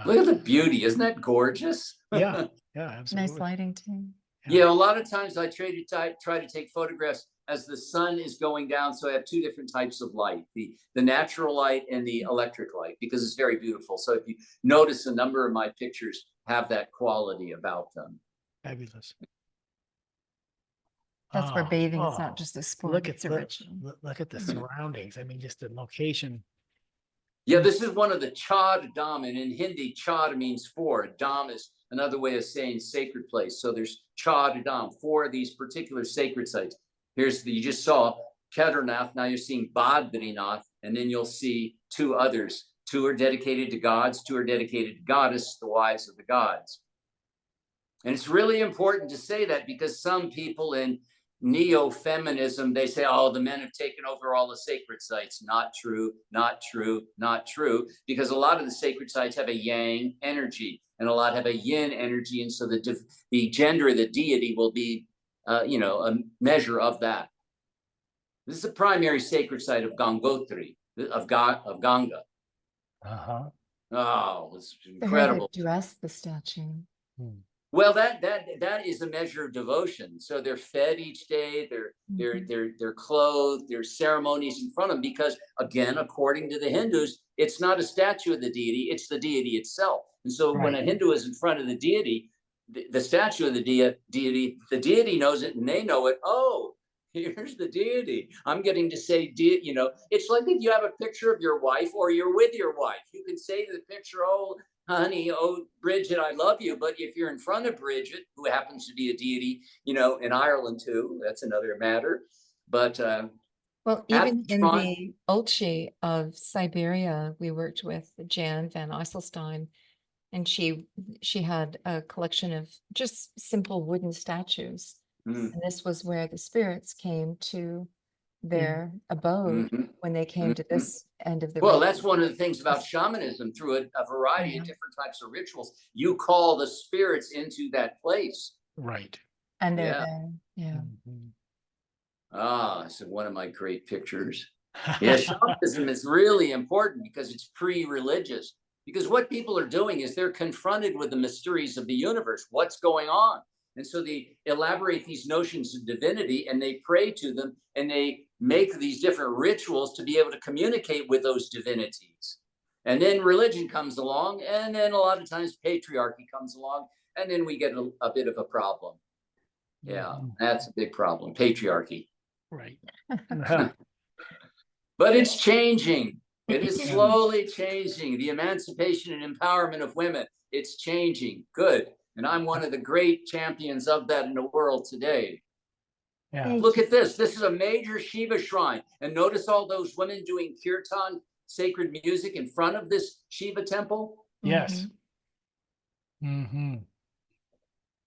Look at the beauty. Isn't that gorgeous? Yeah, absolutely. Nice lighting too. Yeah, a lot of times I try to take photographs as the sun is going down. So I have 2 different types of light, the natural light and the electric light, because it's very beautiful. So if you notice, a number of my pictures have that quality about them. Fabulous. That's where Oh, bathing is oh, not just a sport, Look it's at a the, ritual. look at the surroundings. I mean, just the location. Yeah, this is one of the Chad Dham, and in Hindi, Chad means four. Dham is another way of saying sacred place. So there's Chad Dham, four of these particular sacred sites. You just saw Kedarnath, now you're seeing Badrinath, and then you'll see two others. Two are dedicated to gods, two are dedicated to goddess, the wives of the gods. And it's really important to say that because some people in neo-feminism, they say, oh, the men have taken over all the sacred sites. Not true, not true, not true, because a lot of the sacred sites have a yang energy and a lot have a yin energy. And so the gender of the deity will be, a measure of that. This is the primary sacred site of Gangotri, of Ganga. Uh-huh. Oh, it's So how incredible. they dress the statue. Well, that is a measure of devotion. So they're fed each day. They're clothed. There's ceremonies in front of them because, again, according to the Hindus, it's not a statue of the deity; it's the deity itself. And so, when a Hindu is in front of the deity, the statue of the deity, the deity knows it, and they know it. Oh, here's the deity. I'm getting to say, it's like if you have a picture of your wife or you're with your wife, you can say to the picture, oh, honey, oh, Bridget, I love you. But if you're in front of Bridget, who happens to be a deity, in Ireland too, that's another matter. But well, even in the Ulchi of Siberia, we worked with Jan van Eiselstein, and she had a collection of just simple wooden statues. And this was where the spirits came to their abode when they came to this end of the well, that's one of the things about shamanism. Through a variety of different types of rituals, you call the spirits into that place. Right. And they're there. Yeah. So one of my great pictures. Yeah, shamanism is really important because it's pre-religious. Because what people are doing is they're confronted with the mysteries of the universe. What's going on? And so they elaborate these notions of divinity and they pray to them and they make these different rituals to be able to communicate with those divinities. And then religion comes along, and then a lot of times patriarchy comes along, and then we get a bit of a problem. Yeah, that's a big problem, patriarchy. Right. But it's changing. It is slowly changing. The emancipation and empowerment of women, it's changing. Good. And I'm one of the great champions of that in the world today. Yeah. Look at this. This is a major Shiva shrine. And notice all those women doing kirtan, sacred music in front of this Shiva temple. Yes.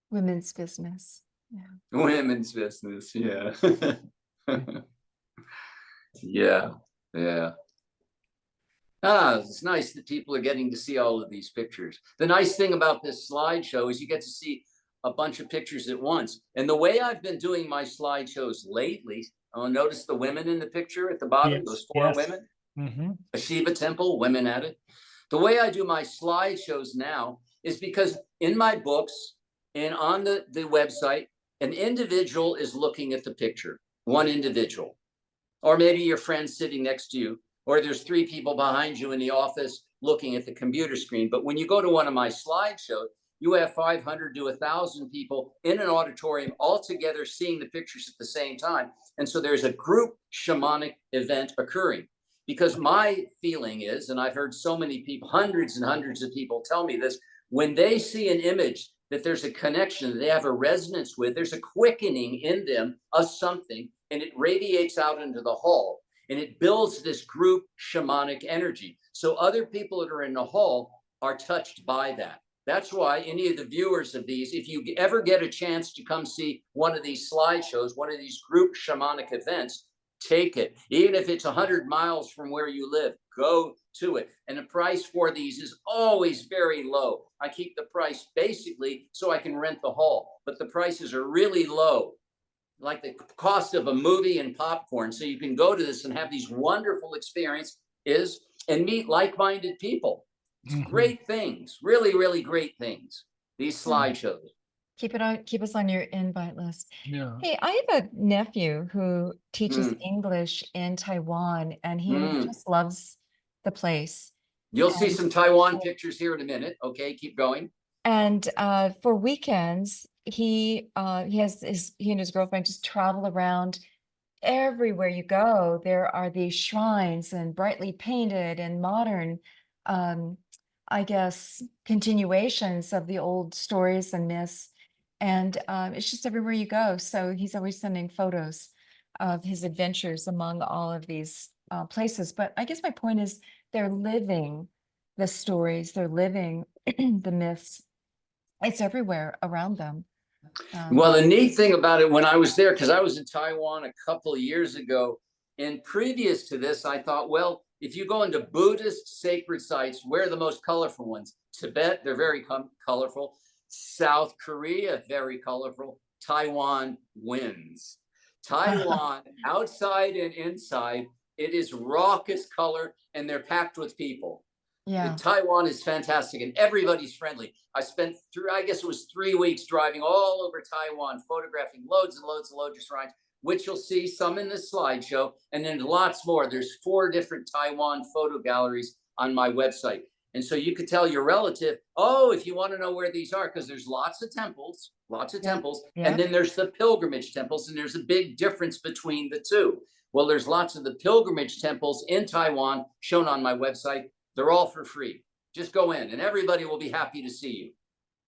Women's business. Yeah. Women's business. Yeah. Yeah. It's nice that people are getting to see all of these pictures. The nice thing about this slideshow is you get to see a bunch of pictures at once. And the way I've been doing my slideshows lately, notice the women in the picture at the bottom, those four women, a Shiva temple, women at it. The way I do my slideshows now is because in my books and on the website, an individual is looking at the picture, one individual, or maybe your friend sitting next to you, or there's three people behind you in the office looking at the computer screen. But when you go to one of my slideshows, you have 500 to 1,000 people in an auditorium all together seeing the pictures at the same time. And so there's a group shamanic event occurring. Because my feeling is, and I've heard so many people, hundreds and hundreds of people tell me this, when they see an image that there's a connection, that they have a resonance with, there's a quickening in them of something, and it radiates out into the hall. And it builds this group shamanic energy. So other people that are in the hall are touched by that. That's why any of the viewers of these, if you ever get a chance to come see one of these slideshows, one of these group shamanic events, take it. Even if it's 100 miles from where you live, go to it. And the price for these is always very low. I keep the price basically so I can rent the hall, but the prices are really low, like the cost of a movie and popcorn. So you can go to this and have these wonderful experiences and meet like-minded people. It's great things, really, really great things, these slideshows. Keep us on your invite list. Yeah. Hey, I have a nephew who teaches English in Taiwan, and he just loves the place. You'll see some Taiwan pictures here in a minute. Okay, keep going. And for weekends, he and his girlfriend just travel around. Everywhere you go, there are these shrines and brightly painted and modern, um, I guess, continuations of the old stories and myths. And it's just everywhere you go. So he's always sending photos of his adventures among all of these places. But I guess my point is they're living the stories, they're living the myths. It's everywhere around them. Well, the neat thing about it, when I was there, because I was in Taiwan a couple of years ago, and previous to this, I thought, well, if you go into Buddhist sacred sites, where are the most colorful ones? Tibet, they're very colorful. South Korea, very colorful. Taiwan wins. Taiwan, outside and inside, it is raucous color, and they're packed with people. Yeah. Taiwan is fantastic, and everybody's friendly. I spent I guess it was 3 weeks driving all over Taiwan, photographing loads and loads of lotus shrines, which you'll see some in this slideshow, and then lots more. There's 4 different Taiwan photo galleries on my website. And so you could tell your relative, oh, if you want to know where these are, because there's lots of temples, Yeah. and then there's the pilgrimage temples, and there's a big difference between the two. Well, there's lots of the pilgrimage temples in Taiwan shown on my website. They're all for free. Just go in and everybody will be happy to see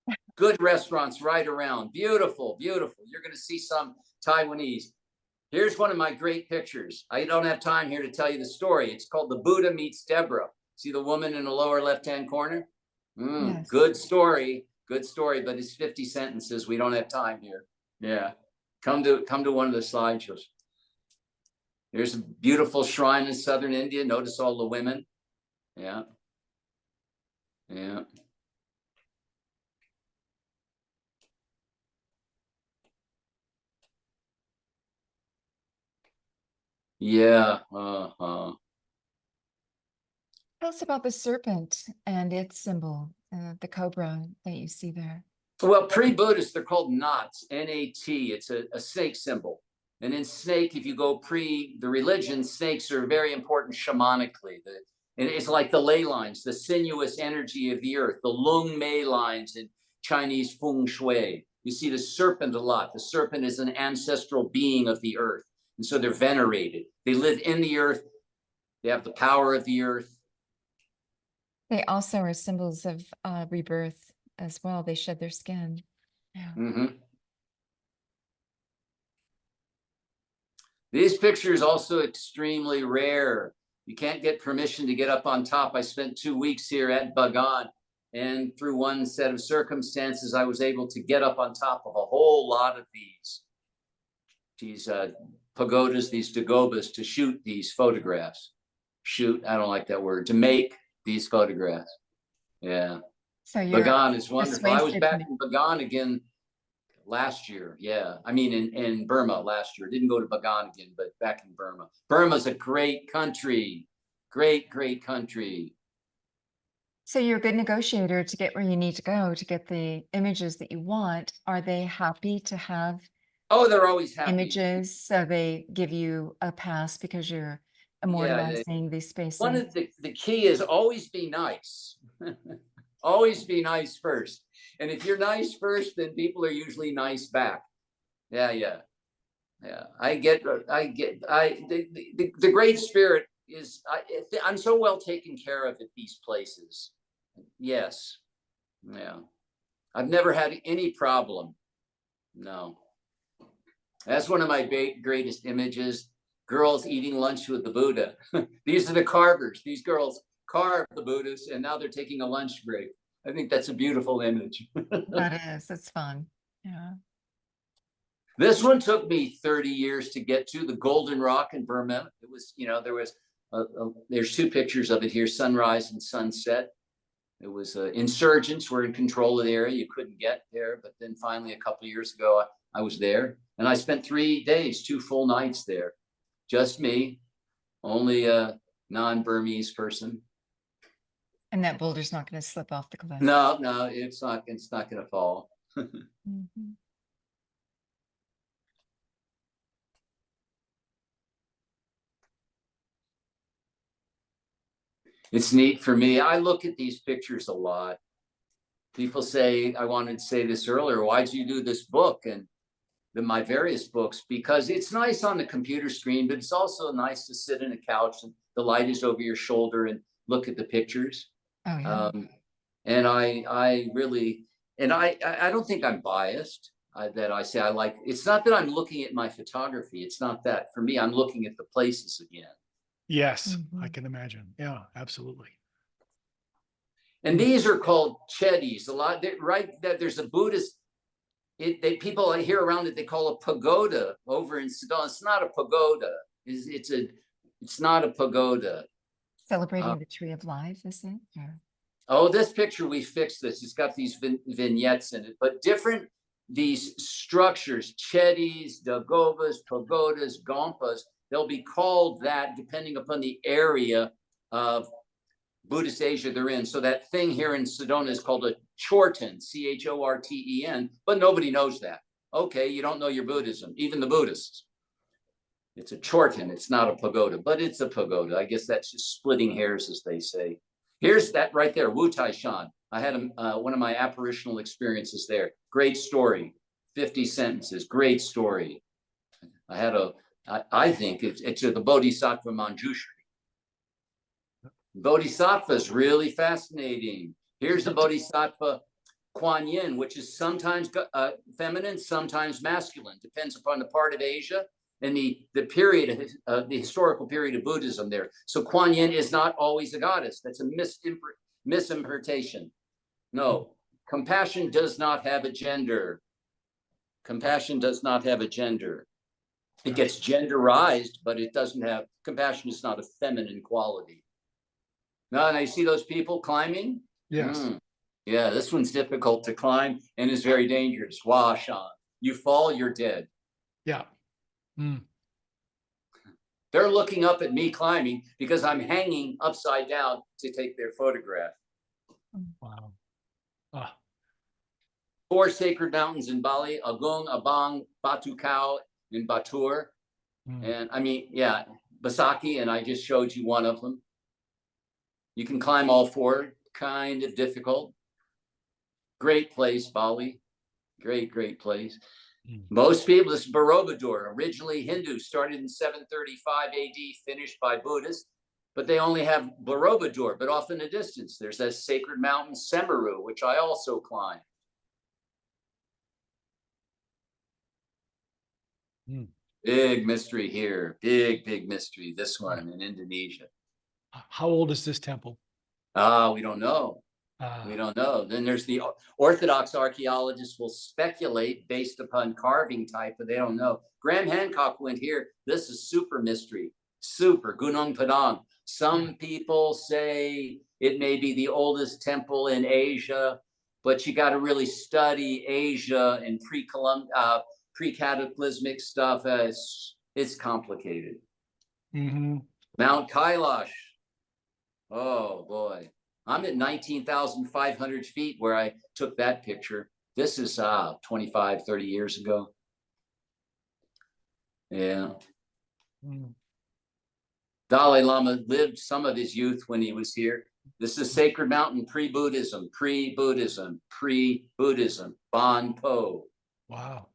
you. Good restaurants right around. Beautiful, beautiful. You're going to see some Taiwanese. Here's one of my great pictures. I don't have time here to tell you the story. It's called The Buddha Meets Deborah. See the woman in the lower left-hand corner? Yes. Good story, but it's 50 sentences. We don't have time here. Yeah. Come to one of the slideshows. There's a beautiful shrine in southern India. Notice all the women. Yeah. Yeah. Yeah. Tell us about the serpent and its symbol, the cobra that you see there. Well, pre-Buddhist, they're called knots, N-A-T. It's a snake symbol. And in snake, if you go pre the religion, snakes are very important shamanically. And it's like the ley lines, the sinuous energy of the earth, the lung mei lines in Chinese feng shui. You see the serpent a lot. The serpent is an ancestral being of the earth. And so they're venerated. They live in the earth. They have the power of the earth. They also are symbols of rebirth as well. They shed their skin. Yeah. Mm-hmm. These pictures also extremely rare. You can't get permission to get up on top. I spent 2 weeks here at Bagan, and through one set of circumstances, I was able to get up on top of a whole lot of these pagodas, these dagobas, to shoot these photographs. Shoot, I don't like that word. To make these photographs. Yeah. So Bagan is wonderful. I was back persuasive. in Bagan again last year. Yeah. I mean, in Burma last year. Didn't go to Bagan again, but back in Burma. Burma's a great country. Great, great country. So you're a good negotiator to get where you need to go to get the images that you want. Are they happy to have Oh, they're always happy. images? So they give you a pass because you're immortalizing these spaces. One of the key is always be nice. Always be nice first. And if you're nice first, then people are usually nice back. Yeah, yeah. Yeah. The Great Spirit is, I'm so well taken care of at these places. Yes. Yeah. I've never had any problem. No. That's one of my greatest images. Girls eating lunch with the Buddha. These are the carvers. These girls carved the Buddhas, and now they're taking a lunch break. I think that's a beautiful image. That is. It's fun. Yeah. This one took me 30 years to get to, the Golden Rock in Burma. It was, there's 2 pictures of it here, sunrise and sunset. It was insurgents were in control of the area. You couldn't get there. But then finally, a couple of years ago, I was there. And I spent 3 days, 2 full nights there. Just me, only a non-Burmese person. And that boulder's not going to slip off the cliff. No, it's not going to fall. Mm-hmm. It's neat for me. I look at these pictures a lot. people say, I wanted to say this earlier, why'd you do this book and my various books? Because it's nice on the computer screen, but it's also nice to sit in a couch and the light is over your shoulder and look at the pictures. Oh, yeah. And I really, and I don't think I'm biased that I say I like, it's not that I'm looking at my photography. It's not that. For me, I'm looking at the places again. Yes, I Mhm. can imagine. Yeah, absolutely. And these are called chetties. A lot, right? That there's a Buddhist. People I hear around it, they call a pagoda over in Sudan. It's not a pagoda. It's not a pagoda. Celebrating the tree of life, is it? Or- Oh, this picture, we fixed this. It's got these vignettes in it, but different, these structures, chetties, dagovas, pagodas, gompas, they'll be called that depending upon the area of Buddhist Asia they're in. So that thing here in Sedona is called a chorten, Chorten, but nobody knows that. Okay, you don't know your Buddhism, even the Buddhists. It's a chorten, it's not a pagoda, but it's a pagoda. I guess that's just splitting hairs, as they say. Here's that right there, Wu Tai Shan. I had one of my apparitional experiences there. Great story, 50 sentences, great story. I had I think it's the Bodhisattva Manjushri. Bodhisattva is really fascinating. Here's the Bodhisattva Kuan Yin, which is sometimes feminine, sometimes masculine, depends upon the part of Asia and the period, the historical period of Buddhism there. So Kuan Yin is not always a goddess. That's a misimportation. No, compassion does not have a gender. Compassion does not have a gender. It gets genderized, but it doesn't have, compassion is not a feminine quality. Now, and I see those people climbing. Yes. Yeah, this one's difficult to climb and is very dangerous. Wow, Sean, you fall, you're dead. Yeah. They're looking up at me climbing because I'm hanging upside down to take their photograph. Wow. 4 sacred mountains in Bali, Agung, Abang, Batu Kau, and Batur. And I mean, yeah, Basaki, and I just showed you one of them. You can climb all 4, kind of difficult. Great place, Bali. Great place. Most people, this is Borobudur, originally Hindu, started in 735 AD, finished by Buddhists, but they only have Borobudur, but off in the distance, there's that sacred mountain Semeru, which I also climbed. Big mystery here, big mystery, this one in Indonesia. How old is this temple? We don't know. We don't know. Then there's the Orthodox archaeologists will speculate based upon carving type, but they don't know. Graham Hancock went here. This is super mystery, super Gunung Padang. Some people say it may be the oldest temple in Asia, but you got to really study Asia and pre-cataclysmic stuff. It's complicated. Mount Kailash. Oh boy. I'm at 19,500 feet where I took that picture. This is 25, 30 years ago. Yeah. Dalai Lama lived some of his youth when he was here. This is Sacred Mountain, pre-Buddhism, Bon Po. Wow.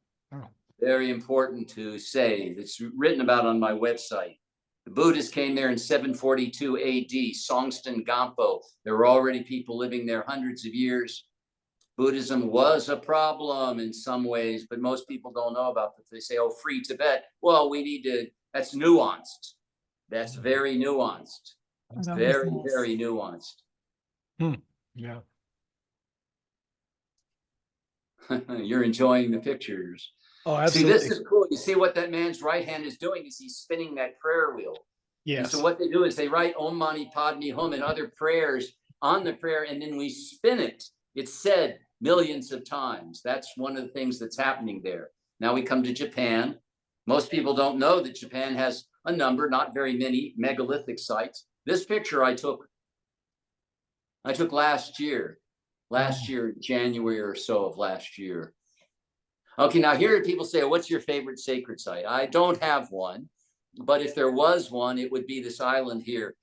Very important to say. It's written about on my website. The Buddhists came there in 742 AD, Songtsen Gampo. There were already people living there hundreds of years. Buddhism was a problem in some ways, but most people don't know about it. They say, oh, free Tibet. Well, we need to, that's nuanced. That's very nuanced. Very nuanced. Yeah. You're enjoying the pictures. Oh, absolutely. See, this is cool. You see what that man's right hand is doing is he's spinning that prayer wheel. Yes. And so what they do is they write Om Mani Padme Hum and other prayers on the prayer, and then we spin it. It's said millions of times. That's one of the things that's happening there. Now we come to Japan. Most people don't know that Japan has a number, not very many, megalithic sites. This picture I took last year, January or so of last year. Okay, now here people say, what's your favorite sacred site? I don't have one, but if there was one, it would be this island here.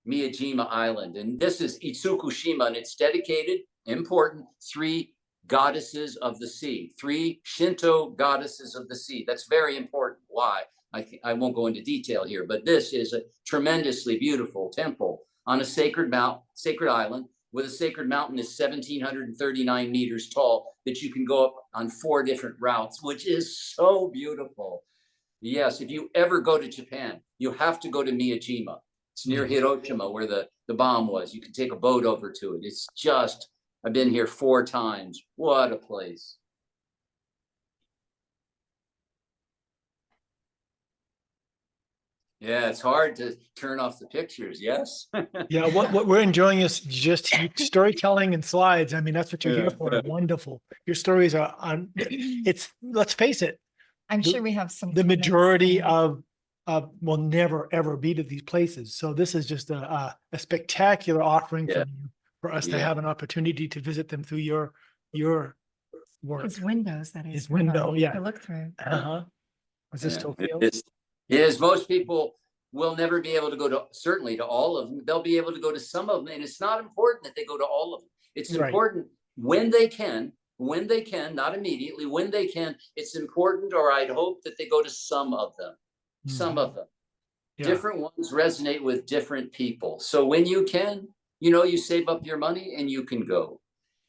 Miyajima Island. And this is Itsukushima, and it's dedicated, important, 3 goddesses of the sea, 3 Shinto goddesses of the sea. That's very important. Why? I won't go into detail here, but this is a tremendously beautiful temple on a sacred island, where the sacred mountain is 1,739 meters tall, that you can go up on 4 different routes, which is so beautiful. Yes, if you ever go to Japan, you have to go to Miyajima. It's near Hiroshima, where the bomb was. You can take a boat over to it. It's just, I've been here 4 times. What a place. Yeah, it's hard to turn off the pictures. Yes. Yeah, what we're enjoying is just storytelling and slides. I mean, that's what you're here Yeah, for. yeah. Wonderful. Your stories are on, it's, let's face it, I'm The- sure we have some the comments majority there. of will never ever be to these places. So this is just a spectacular offering Yeah. from you for us to Yeah. have an opportunity to visit them through your work. His windows, that His is. window, yeah. To look through. Uh-huh. Is this Yeah, Tokyo? it is. Most people will never be able to go to, certainly to all of them. They'll be able to go to some of them, and it's not important that they go to all of them. It's Right. important when they can, not immediately, when they can. It's important, or I'd hope that they go to some of them. Some of them. Yeah. Different ones resonate with different people. So when you can, you save up your money and you can go.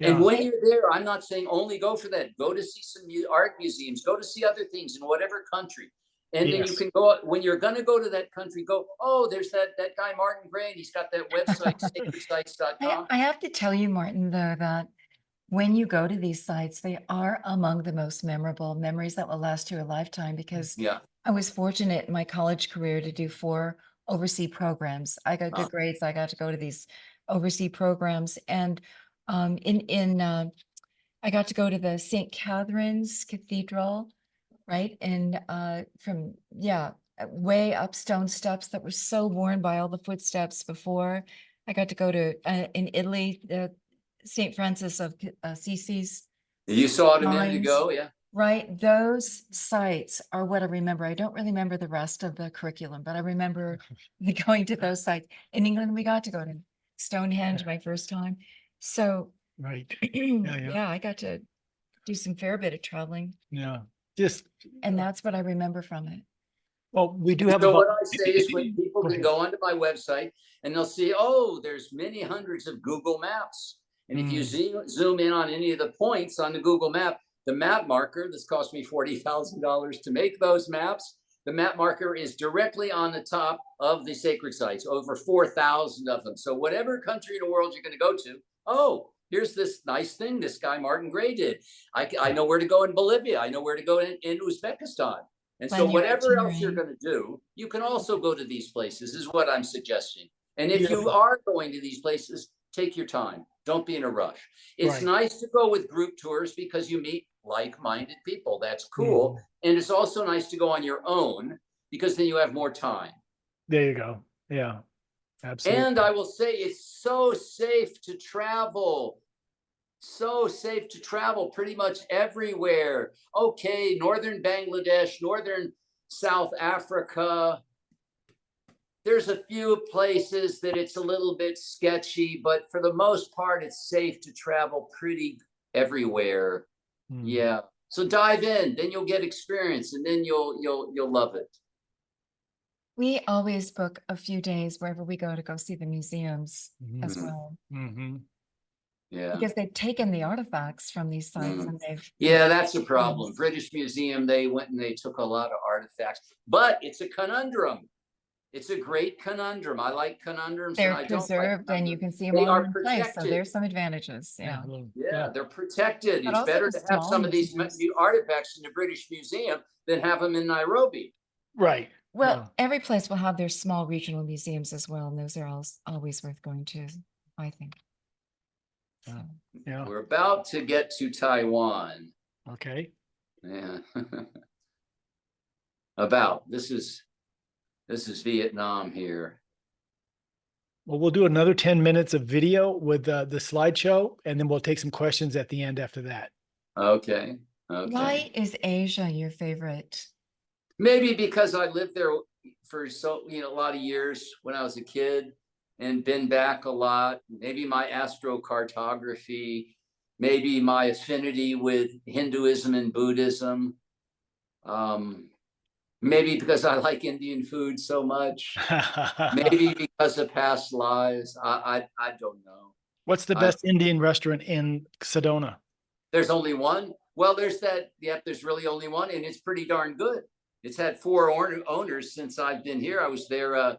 And Yeah. when you're there, I'm not saying only go for that. Go to see some art museums, go to see other things in whatever country. And then you Yes. can go, when you're going to go to that country, go, oh, there's that guy, Martin Gray, and he's got that website, sacredsites.com. I have to tell you, Martin, though, that when you go to these sites, they are among the most memorable memories that will last you a lifetime, because Yeah. I was fortunate in my college career to do 4 overseas programs. I got good Ah. grades. I got to go to these overseas programs. And I got to go to the St. Catherine's Cathedral, right? And from, way up stone steps that were so worn by all the footsteps before. I got to go to, in Italy, the St. Francis of Assisi's. You saw it a minute Lines. ago, yeah. Right, those sites are what I remember. I don't really remember the rest of the curriculum, but I remember going to those sites. In England, we got to go to Stonehenge my first time. So, Right. yeah, I got to do some fair bit of traveling, Yeah. Just, and that's what I remember from it. well, we do have So about. what I say is, when people Go can ahead. go onto my website and they'll see, oh, there's many hundreds of Google Maps. And if you zoom in on any of the points on the Google map, the map marker, this cost me $40,000 to make those maps. The map marker is directly on the top of the sacred sites, over 4,000 of them. So whatever country in the world you're going to go to, oh, here's this nice thing this guy Martin Gray did. I know where to go in Bolivia. I know where to go in Uzbekistan. And so Plan your whatever else you're itinerary. going to do, you can also go to these places, is what I'm suggesting. And if Yeah. you are going to these places, take your time. Don't be in a rush. It's Right. nice to go with group tours because you meet like-minded people. That's cool. And it's also nice to go on your own because then you have more time. There you go. Yeah. Absolutely. And I will say, it's so safe to travel. So safe to travel pretty much everywhere. Okay, northern Bangladesh, northern South Africa. There's a few places that it's a little bit sketchy, but for the most part, it's safe to travel pretty everywhere. Yeah. So dive in, then you'll get experience, and then you'll love it. We always book a few days wherever we go see the museums as Mhm. well, Yeah. because they've taken the artifacts from these sites and they've. Yeah, that's a problem. British Museum, they went and they took a lot of artifacts, but it's a conundrum. It's a great conundrum. I like conundrums. They're and I don't like preserved and you conundrums. can see them They all are in one place, so protected. there's some advantages, yeah. Yeah, they're protected. But It's also better the to have some small of these museums. new artifacts in the British Museum than have them in Nairobi. Right. Well, every place will have their small regional museums as well, and those are always worth going to, I think. Yeah. Yeah. We're about to get to Taiwan. Okay. Yeah. This is Vietnam here. Well, we'll do another 10 minutes of video with the slideshow, and then we'll take some questions at the end after that. Okay. Okay. Why is Asia your favorite? Maybe because I lived there for a lot of years when I was a kid, and been back a lot. Maybe my astrocartography, maybe my affinity with Hinduism and Buddhism. Maybe because I like Indian food so much. Maybe because of past lives. I don't know. What's the best Indian restaurant in Sedona? There's only one. Well, there's that. Yep, there's really only one, and it's pretty darn good. It's had 4 owners since I've been here. I was there a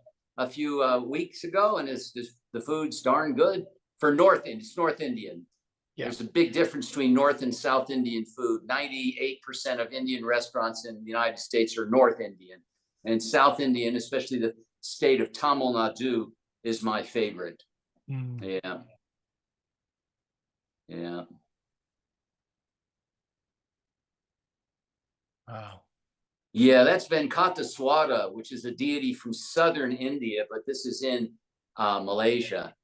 few weeks ago, and it's just the food's darn good for It's North Indian. Yeah. There's a big difference between North and South Indian food. 98% of Indian restaurants in the United States are North Indian, and South Indian, especially the state of Tamil Nadu, is my favorite. Yeah. Yeah. Wow. Yeah, that's Venkateswara, which is a deity from southern India, but this is in Malaysia.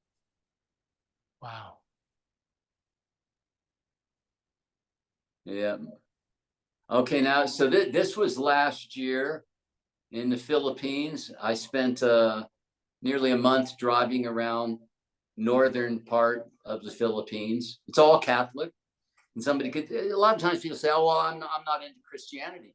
Wow. Yeah. Okay, now, so this was last year in the Philippines. I spent nearly a month driving around northern part of the Philippines. It's all Catholic. And a lot of times people say, oh, well, I'm not into Christianity.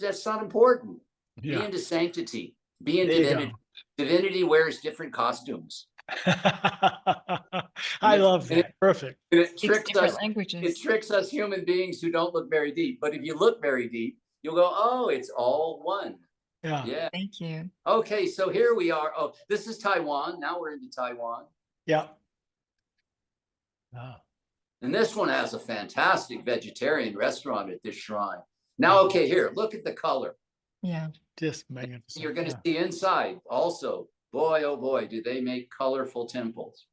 That's not important. Yeah. Be into sanctity. Be in divinity. Divinity wears different costumes. I love that. Perfect. It tricks us. Languages. It tricks us human beings who don't look very deep. But if you look very deep, you'll go, oh, it's all one. Yeah. Yeah. Thank you. Okay, so here we are. Oh, this is Taiwan. Now we're into Taiwan. Yeah. Oh. And this one has a fantastic vegetarian restaurant at this shrine. Now, okay, here, look at the color. Yeah. Just magnificent. You're going to see inside also. Boy, oh boy, do they make colorful temples.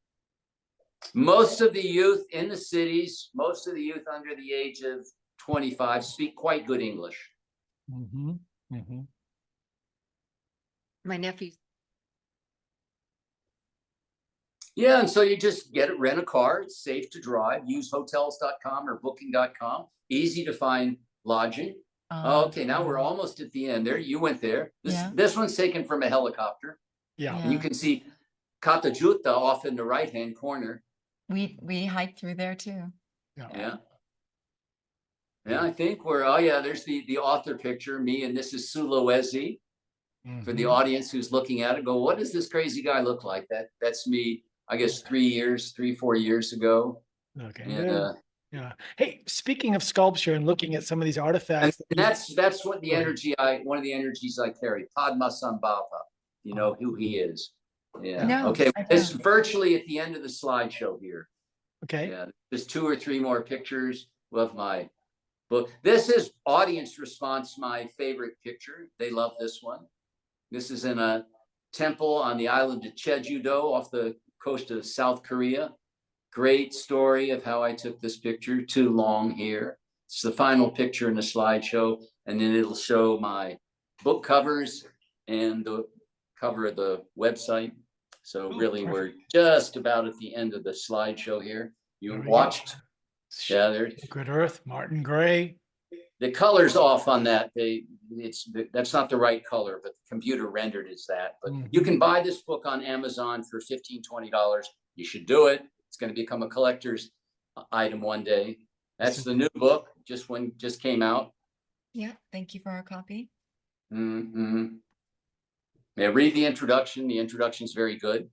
Most of the youth in the cities, most of the youth under the age of 25 speak quite good English. Mm-hmm. Mm-hmm. My nephew. Yeah, and so you just rent a car. It's safe to drive. Use hotels.com or booking.com. Easy to find lodging. Okay, now we're almost at the end there. You went there. This one's taken from a helicopter. Yeah. And you can see Katajuta off in the right-hand corner. We hiked through there too. Yeah. Yeah, I think there's the author picture, me, and this is Sulawesi. For the audience who's looking at it, go, what does this crazy guy look like? That's me, I guess 3-4 years ago. Okay. And, yeah. Hey, speaking of sculpture and looking at some of these artifacts, and that's what one of the energies I carry. Padmasambhava. You know who he is. Yeah. No, okay. It's virtually at the end of the slideshow here. Okay. Yeah. There's 2 or 3 more pictures of my book. This is audience response, my favorite picture. They love this one. This is in a temple on the island of Jeju-do off the coast of South Korea. Great story of how I took this picture. Too long here. It's the final picture in the slideshow, and then it'll show my book covers and the cover of the website. So really, we're just about at the end of the slideshow here. You watched. Yeah, there's Good Earth, Martin Gray. The color's off on that. That's not the right color, but the computer rendered is that. But you can buy this book on Amazon for $15-20. You should do it. It's going to become a collector's item one day. That's the new book, just came out. Yeah, thank you for our copy. Mm-hmm. Yeah, read the introduction. The introduction is very good.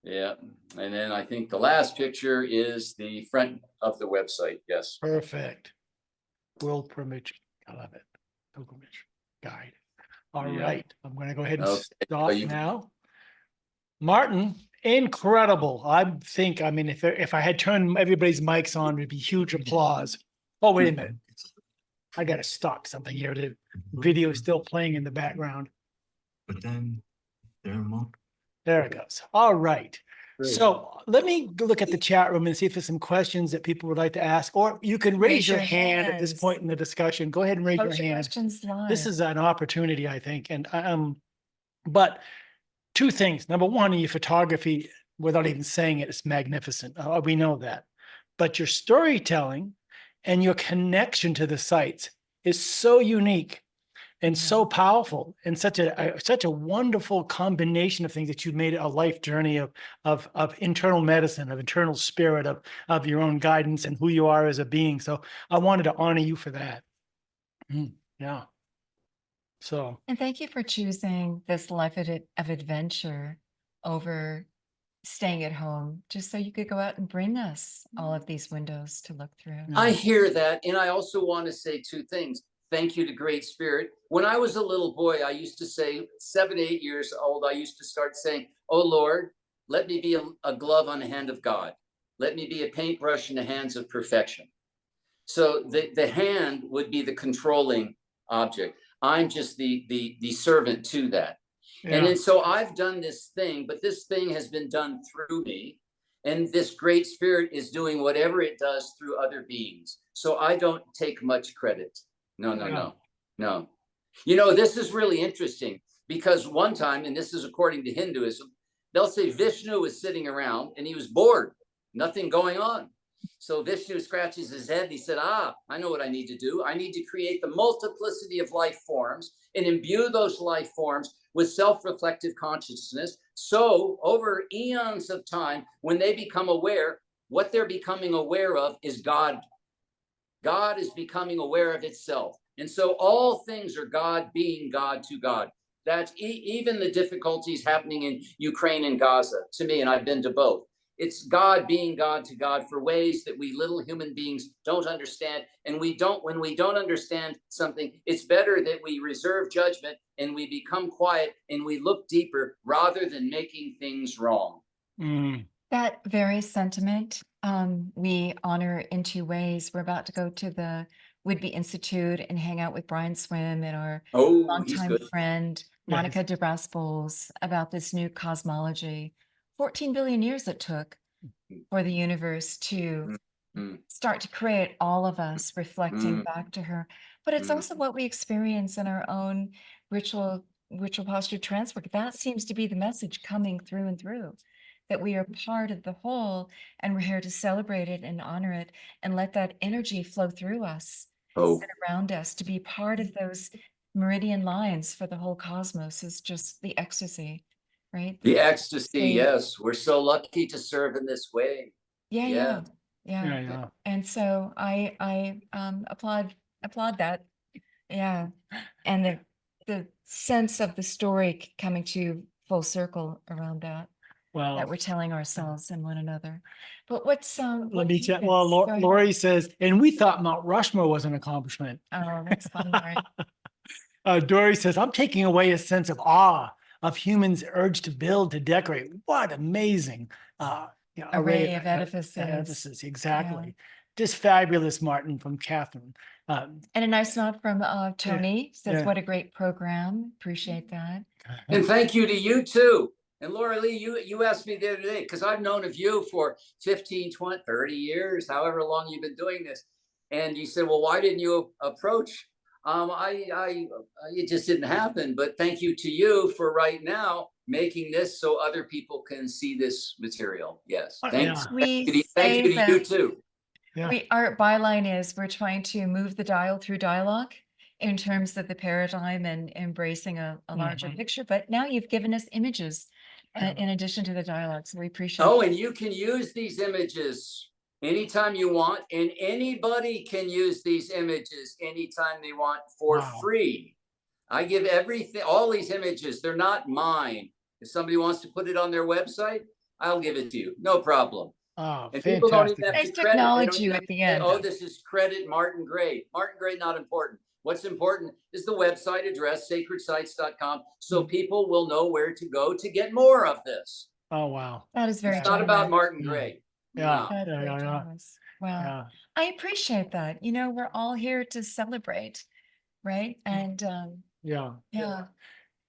Yeah, and then I think the last picture is the front of the website. Yes. Perfect. World Pilgrimage. I love it. Pilgrimage guide. All right. I'm going to go ahead and stop now. Martin, incredible. I mean, if I had turned everybody's mics on, it'd be huge applause. Oh, wait a minute. I got to stop something here. The video is still playing in the background. But then there it goes. All right. Great. So let me look at the chat room and see if there's some questions that people would like to ask, or you can raise your hand at this point in the discussion. Go ahead and raise your hand. Questions live. This is an opportunity, I think. And but 2 things. Number one, your photography, without even saying it, is magnificent. We know that. But your storytelling and your connection to the sites is so unique. and so powerful, and such a wonderful combination of things that you've made it a life journey of internal medicine, of internal spirit, of your own guidance and who you are as a being. So I wanted to honor you for that. Yeah. So And thank you for choosing this life of adventure over staying at home, just so you could go out and bring us all of these windows to look through. I hear that. And I also want to say two things. Thank you to Great Spirit. When I was a little boy, I used to say, 7, 8 years old, I used to start saying, "Oh Lord, let me be a glove on the hand of God. Let me be a paintbrush in the hands of perfection." So the hand would be the controlling object. I'm just the servant to that. And then so I've done this thing, but this thing has been done through me. And this Great Spirit is doing whatever it does through other beings. So I don't take much credit. No. You know, this is really interesting because one time, and this is according to Hinduism, they'll say Vishnu was sitting around and he was bored, nothing going on. So Vishnu scratches his head and he said, I know what I need to do. I need to create the multiplicity of life forms and imbue those life forms with self-reflective consciousness. So over eons of time, when they become aware, what they're becoming aware of is God. God is becoming aware of itself. And so all things are God being God to God. That's even the difficulties happening in Ukraine and Gaza to me, and I've been to both. It's God being God to God for ways that we little human beings don't understand. And when we don't understand something, it's better that we reserve judgment and we become quiet and we look deeper rather than making things wrong. That very sentiment, we honor in 2 ways. We're about to go to the Whidbey Institute and hang out with Brian Swim and our longtime friend, Monica de Braspols, about this new cosmology. 14 billion years it took for the universe to start to create all of us reflecting back to her. But it's also what we experience in our own ritual posture trance work. That seems to be the message coming through and through, that we are part of the whole and we're here to celebrate it and honor it and let that energy flow through us and around us. To be part of those meridian lines for the whole cosmos is just the ecstasy. Right? The ecstasy, yes. We're so lucky to serve in this way. Yeah. And so I applaud that. Yeah. And the sense of the story coming to full circle around that. Well, that we're telling ourselves and one another. But what's let me check. Well, Lori says, and we thought Mount Rushmore was an accomplishment. Oh, that's fun, Lori. Dory says, I'm taking away a sense of awe of humans' urge to build, to decorate. What amazing array of edifices. Exactly. Yeah. Just fabulous, Martin, from Catherine. And a nice note from Tony. Says, what a great program. Appreciate that. And thank you to you too. And Laura Lee, you asked me the other day, because I've known of you for 15, 20, 30 years, however long you've been doing this. And you said, well, why didn't you approach? It just didn't happen. But thank you to you for right now making this so other people can see this material. Yes. Thanks. Thank you to you too. Yeah. Our byline is we're trying to move the dial through dialogue in terms of the paradigm and embracing a larger picture. But now you've given us images in addition to the dialogue. So we appreciate it. And you can use these images anytime you want, and anybody can use these images anytime they want for free. I give everything, all these images, they're not mine. If somebody wants to put it on their website, I'll give it to you. No problem. Oh, and fantastic. People don't even have to acknowledge you at the end. Oh, this is credit Martin Gray. Martin Gray, not important. What's important is the website address, sacredsites.com, so people will know where to go to get more of this. Oh, wow. That is very It's not about Martin Gray. Yeah. Wow. Yeah. I appreciate that. You know, we're all here to celebrate, right? And yeah.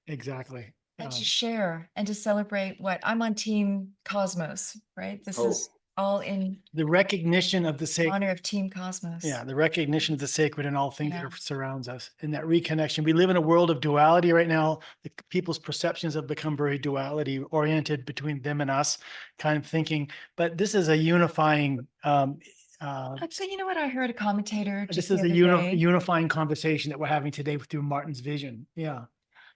Exactly. And to share and to celebrate what I'm on Team Cosmos, right? This is all in the recognition of the sacred, honor of Team Cosmos. Yeah, the recognition of the sacred and all things that surrounds us, and that reconnection. We live in a world of duality right now. People's perceptions have become very duality oriented between them and us kind of thinking, but this is a unifying Actually, you know what? I heard a commentator just This the is a other day. unifying conversation that we're having today through Martin's vision. Yeah.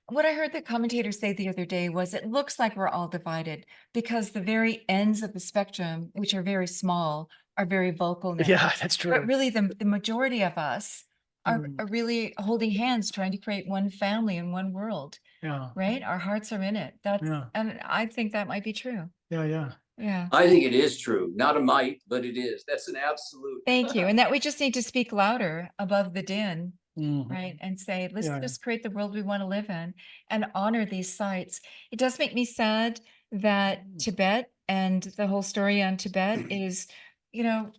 What I heard the commentator say the other day was it looks like we're all divided because the very ends of the spectrum, which are very small, are very vocal now. Yeah, that's But true. really, the majority of us are really holding hands, trying to create one family and one world, Yeah. right? Our hearts are in it. That's, Yeah. and I think that might be true. Yeah. Yeah. Yeah. I think it is true. Not a might, but it is. That's an absolute. Thank you. And that we just need to speak louder above the din, Mhm. right? And say, let's Yeah. just create the world we want to live in and honor these sites. It does make me sad that Tibet and the whole story on Tibet is, you know,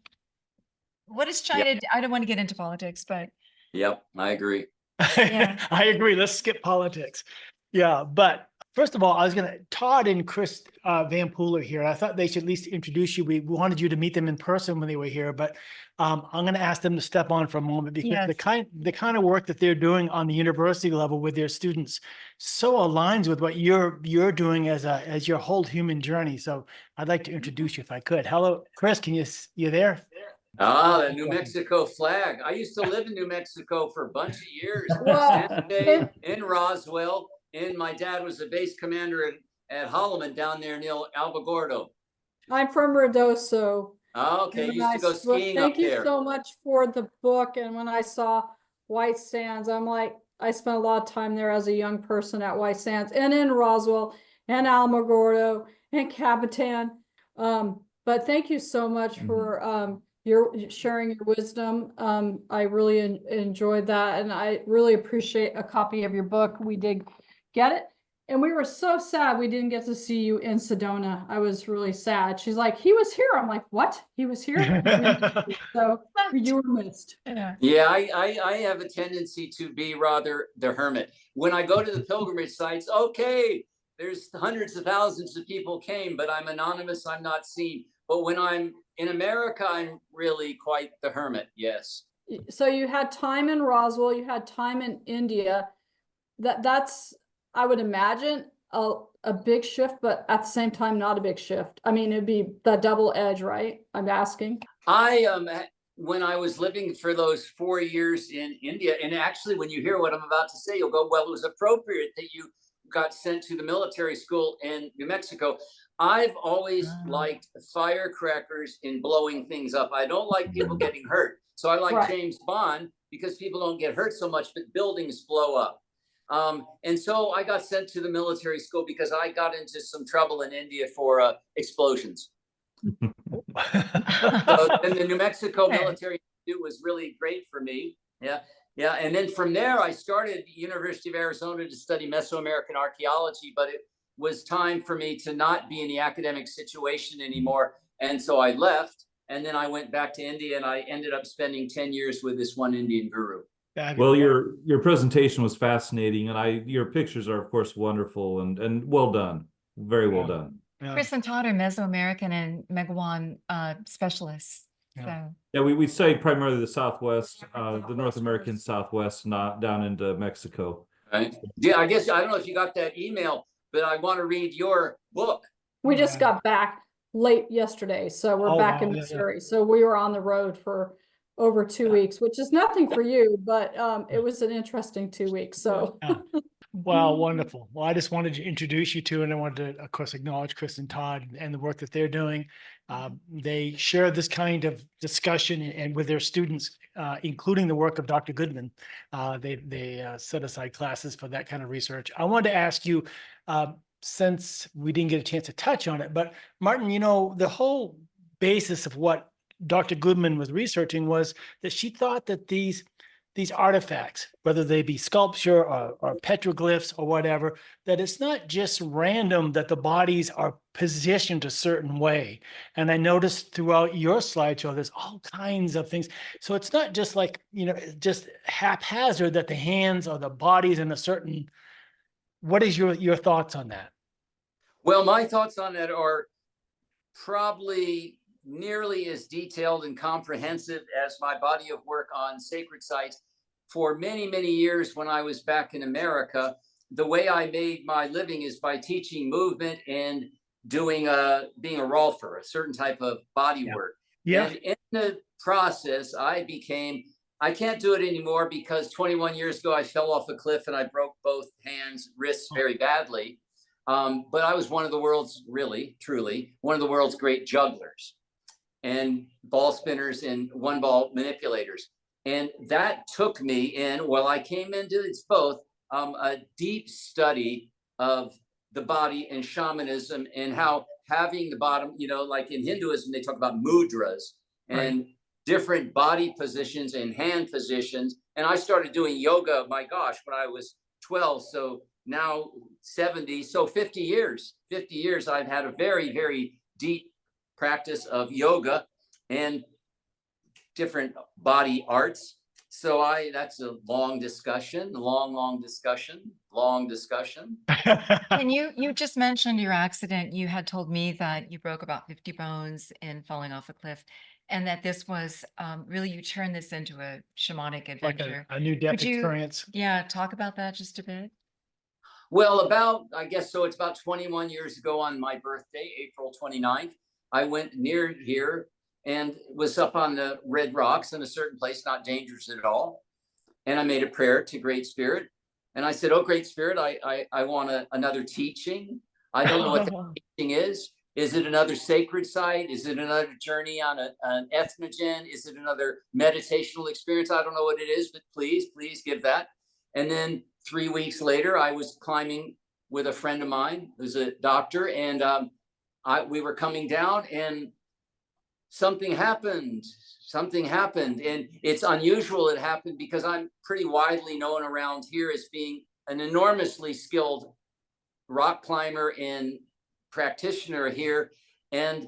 what is Yep. China? I don't want to get into politics, but Yep, I agree. Yeah. I agree. Let's skip politics. Yeah, but first of all, I was gonna Todd and Chris Van Pooler here. I thought they should at least introduce you. We wanted you to meet them in person when they were here, but I'm gonna ask them to step on for a moment because Yes. the kind of work that they're doing on the university level with their students so aligns with what you're doing as your whole human journey. So I'd like to introduce you if I could. Hello, Chris. You there? Ah, the New Mexico flag. I used to live in New Mexico for a bunch of years. Well, San Jose, in Roswell, and my dad was a base commander at Holloman down there near Albagordo. I'm from Ruidoso. Okay, and used to go skiing Thank up you there. so much for the book. And when I saw White Sands, I'm like, I spent a lot of time there as a young person at White Sands and in Roswell and Alamogordo and Capitan. But thank you so much for your sharing your wisdom. I really enjoyed that, and I really appreciate a copy of your book. We did get it, and we were so sad we didn't get to see you in Sedona. I was really sad. She's like, he was here. I'm like, what? He was here? So you were missed. Yeah. Yeah, I have a tendency to be rather the hermit. When I go to the pilgrimage sites, okay, there's hundreds of thousands of people came, but I'm anonymous, I'm not seen. But when I'm in America, I'm really quite the hermit, yes. So you had time in Roswell, you had time in India. That's, I would imagine, a big shift, but at the same time, not a big shift. I mean, it'd be the double edge, right? I'm asking. When I was living for those 4 years in India, and actually when you hear what I'm about to say, you'll go, well, it was appropriate that you got sent to the military school in New Mexico. I've always liked firecrackers and blowing things up. I don't like people getting hurt. So I like James Bond because people don't get hurt so much, but buildings blow up. And so I got sent to the military school because I got into some trouble in India for explosions. So then the New Mexico Military Institute was really great for me. Yeah. Yeah. And then from there, I started at the University of Arizona to study Mesoamerican archaeology, but it was time for me to not be in the academic situation anymore. And so I left, and then I went back to India, and I ended up spending 10 years with this one Indian guru. Well, your presentation was fascinating, and your pictures are, of course, wonderful and well done. Very well done. Yeah. Chris and Todd are Mesoamerican and Megawan specialists. Yeah. So Yeah, we study primarily the Southwest, the North American Southwest, not down into Mexico. Right. Yeah, I guess, I don't know if you got that email, but I want to read your book. We just got back late yesterday, so we're back in Missouri. So we were on the road for over 2 weeks, which is nothing for you, but it was an interesting 2 weeks. So Wow, wonderful. Well, I just wanted to introduce you to, and I wanted to, of course, acknowledge Chris and Todd and the work that they're doing. They share this kind of discussion and with their students, including the work of Dr. Goodman. They set aside classes for that kind of research. I wanted to ask you, since we didn't get a chance to touch on it, but Martin, you know, the whole basis of what Dr. Goodman was researching was that she thought that these artifacts, whether they be sculpture or petroglyphs or whatever, that it's not just random that the bodies are positioned a certain way. And I noticed throughout your slideshow, there's all kinds of things. So it's not just like, you know, just haphazard that the hands or the bodies in a certain, what is your thoughts on that? Well, my thoughts on that are probably nearly as detailed and comprehensive as my body of work on sacred sites. For many, many years when I was back in America, the way I made my living is by teaching movement and doing being a rolfer, a certain type of body work. Yeah. And in the process, I can't do it anymore because 21 years ago, I fell off a cliff and I broke both hands, wrists very badly. But I was one of the world's, really, truly, one of the world's great jugglers and ball spinners and one ball manipulators. And that took me in, well, I came into it's both a deep study of the body and shamanism and how having the bottom, like in Hinduism, they talk about mudras and different body positions and hand positions. And I started doing yoga, my gosh, when I was 12. So now 70, so 50 years I've had a very, very deep practice of yoga and different body arts. So that's a long discussion. And you just mentioned your accident. You had told me that you broke about 50 bones in falling off a cliff, and that this was really, you turned this into a shamanic Like adventure. a new death Could you, experience. yeah, talk about that just a bit? Well, I guess so it's about 21 years ago on my birthday, April 29th, I went near here and was up on the Red Rocks in a certain place, not dangerous at all. And I made a prayer to Great Spirit. And I said, oh, Great Spirit, I want another teaching. I don't know what the teaching is. Is it another sacred site? Is it another journey on an ethnogen? Is it another meditational experience? I don't know what it is, but please give that. And then 3 weeks later, I was climbing with a friend of mine who's a doctor, and we were coming down, and something happened. And it's unusual it happened because I'm pretty widely known around here as being an enormously skilled rock climber and practitioner here. And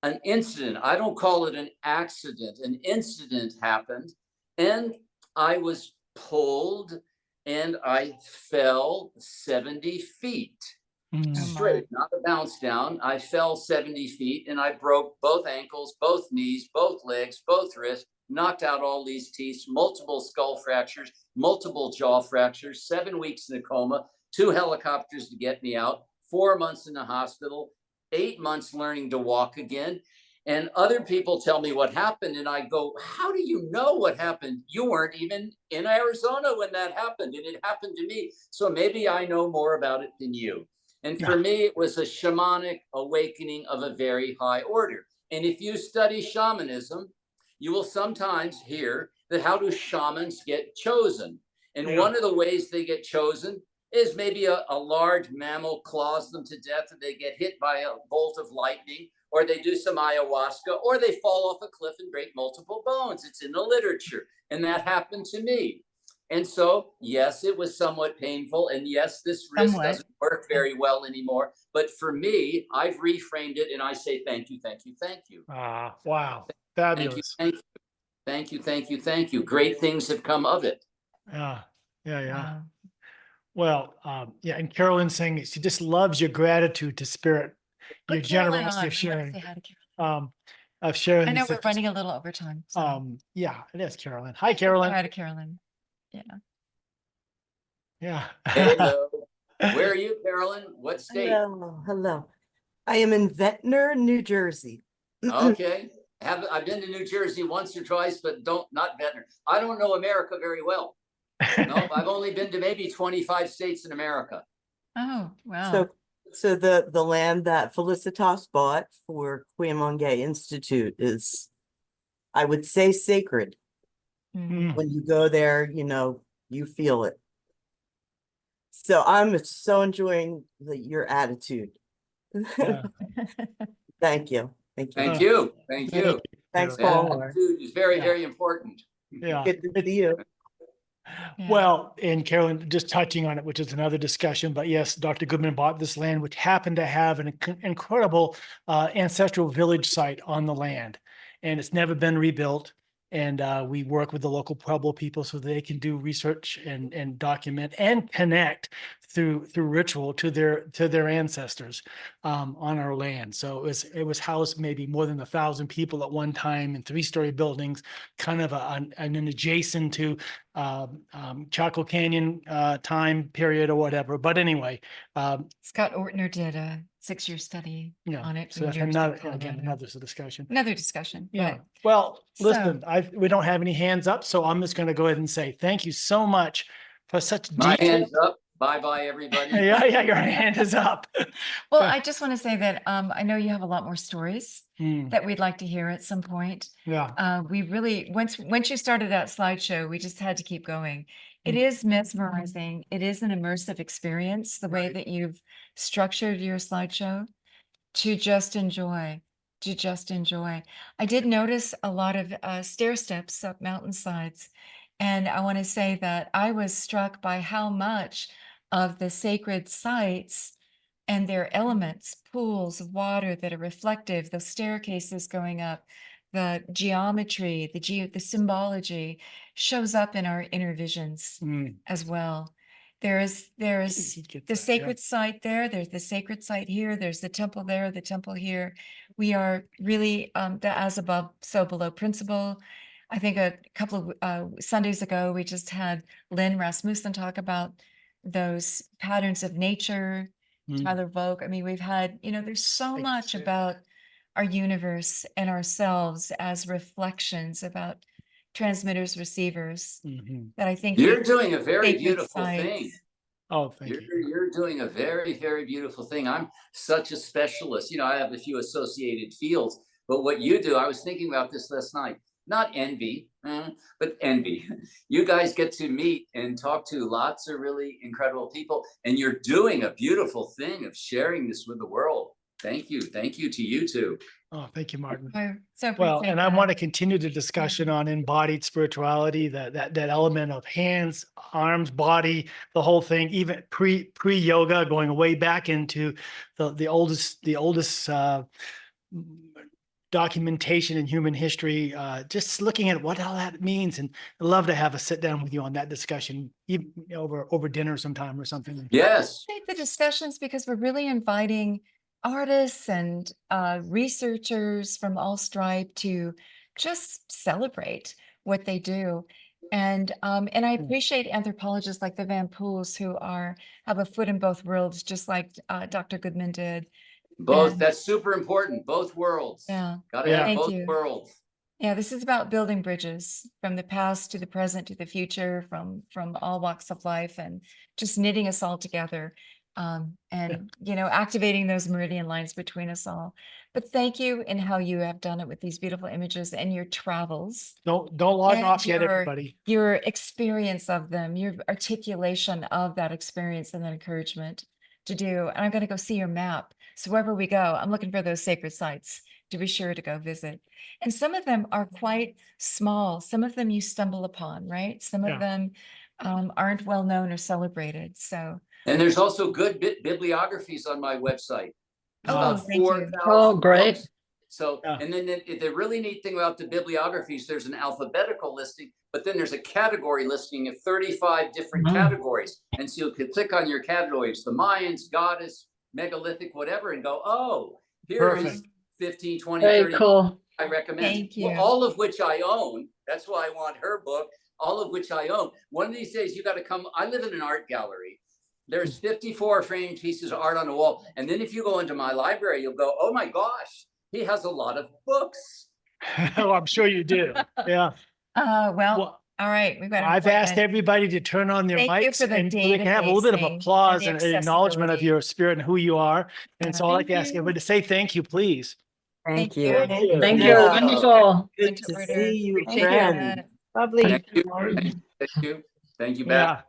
an incident, I don't call it an accident, an incident happened, and I was pulled and I fell 70 feet. Straight, not a bounce down. I fell 70 feet and I broke both ankles, both knees, both legs, both wrists, knocked out all these teeth, multiple skull fractures, multiple jaw fractures, 7 weeks in a coma, 2 helicopters to get me out, 4 months in the hospital, 8 months learning to walk again. And other people tell me what happened, and I go, how do you know what happened? You weren't even in Arizona when that happened, and it happened to me. So maybe I know more about it than you. And for me, it was a shamanic awakening of a very high order. And if you study shamanism, you will sometimes hear that how do shamans get chosen? And one of the ways they get chosen is maybe a large mammal claws them to death and they get hit by a bolt of lightning, or they do some ayahuasca, or they fall off a cliff and break multiple bones. It's in the literature. And that happened to me. And so, yes, it was somewhat painful. And yes, this wrist doesn't work very well anymore. But for me, I've reframed it and I say, thank you. Wow. Fabulous. Thank you. Great things have come of it. Yeah. Wow. Well, and Carolyn saying she just loves your gratitude to spirit, your Put Carolyn generosity on. of We sharing. wanna say hi to Carolyn. Of sharing. I know these we're running a little over time. So yeah, it is Carolyn. Hi, Carolyn. hi to Carolyn. Yeah. Hello. Where are you, Carolyn? What state? Hello. I am in Ventnor, New Jersey. Okay. I've been to New Jersey once or twice, but not Ventnor. I don't know America very well. No, I've only been to maybe 25 states in America. Oh, wow. So the land that Felicitas bought for Cuyamonga Institute is, I would say, sacred. When you go there, you feel it. So I'm so enjoying your attitude. Thank you. Thank you. Thanks, That Paul. attitude is very, very important. Yeah. Good to see you. Well, and Carolyn, just touching on it, which is another discussion, but yes, Dr. Goodman bought this land, which happened to have an incredible ancestral village site on the land, and it's never been rebuilt. And we work with the local Pueblo people so they can do research and document and connect through ritual to their ancestors on our land. So it was housed maybe more than 1,000 people at one time in 3-story buildings, kind of an adjacent to Chaco Canyon time period or whatever. But anyway, Scott Ortner did a 6-year study Yeah. on it. So from that's University of another, again, Colorado. another discussion. Another discussion. Yeah. but- Well, So- listen, we don't have any hands up, so I'm just going to go ahead and say thank you so much for such My detailed. hands up. Bye-bye, everybody. Yeah, your hand is up. Well, I just want to say that I know you have a lot more stories Hmm, that we'd like to hear at some point. yeah. We really, once you started that slideshow, we just had to keep going. It Mm. is mesmerizing. It is an immersive experience, the way that you've structured your slideshow to just enjoy, I did notice a lot of stair steps up mountainsides. And I want to say that I was struck by how much of the sacred sites and their elements, pools of water that are reflective, the staircases going up, the geometry, the symbology shows up in our inner visions Mm. as well. There's You'd get the that, yeah. sacred site there, there's the sacred site here, there's the temple there, the temple here. We are really the as above, so below principle. I think a couple of Sundays ago, we just had Lynn Rasmussen talk about those patterns of nature, Mm. Tyler Vogt. I mean, we've had, there's so Like much the- about our universe and ourselves as reflections, about transmitters, receivers, Mhm. that I think You're these doing a very sacred beautiful sites- thing. Oh, thank you. You're doing a very, very beautiful thing. I'm such a specialist. I have a few associated fields, but what you do, I was thinking about this last night, not envy, but envy. You guys get to meet and talk to lots of really incredible people, and you're doing a beautiful thing of sharing this with the world. Thank you. Thank you to you two. Oh, thank you, Martin. I so Well, appreciate and I that. want to continue the discussion on embodied spirituality, that element of hands, arms, body, the whole thing, even pre-yoga, going way back into the oldest documentation in human history, just looking at what all that means. And I'd love to have a sit down with you on that discussion, even over dinner sometime or something. Yes. Appreciate the discussions because we're really inviting artists and researchers from all stripe to just celebrate what they do. And I appreciate anthropologists like the Van Poels who have a foot in both worlds, just like Dr. Goodman did. Both. And- That's super important. Both worlds. Yeah. Gotta Yeah. have Thank both you. worlds. Yeah, this is about building bridges from the past to the present to the future, from all walks of life, and just knitting us all together, and activating those meridian lines between us all. But thank you in how you have done it with these beautiful images and your travels, Don't log and off yet, everybody. your experience of them, your articulation of that experience and that encouragement to do. And I'm going to go see your map. So wherever we go, I'm looking for those sacred sites to be sure to go visit. And some of them are quite small. Some of them you stumble upon, right? Some Yeah. of them aren't well known or celebrated. So, And there's also good bibliographies on my website. It's Oh, about thank you. 4,000 Oh, great. books. So, Yeah. and then the really neat thing about the bibliographies, there's an alphabetical listing, but then there's a category listing of 35 different Mhm. categories. And so you could click on your categories, the Mayans, goddess, megalithic, whatever, and go, oh, here is Perfect. 15, 20, Very 30. cool. I recommend. Thank you. Well, all of which I own. That's why I want her book, all of which I own. One of these days, you got to come. I live in an art gallery. There's 54 framed pieces of art on the wall. And then if you go into my library, you'll go, oh my gosh, he has a lot of books. Oh, I'm sure you do. Yeah. well, all right. We've got an I've asked appointment. everybody to turn on their Thank you mics for the and so they can have a little bit of databasing and applause the and acknowledgement of accessibility. your spirit and who you are. And so I'd like to Thank ask you. everybody to say thank you, please. Thank you. Thank you. Thank you. Yeah. Wonderful. Good Went to to order. see you, Appreciate friend. that. Lovely. Thank you. Thank you. Thank you back. Yeah.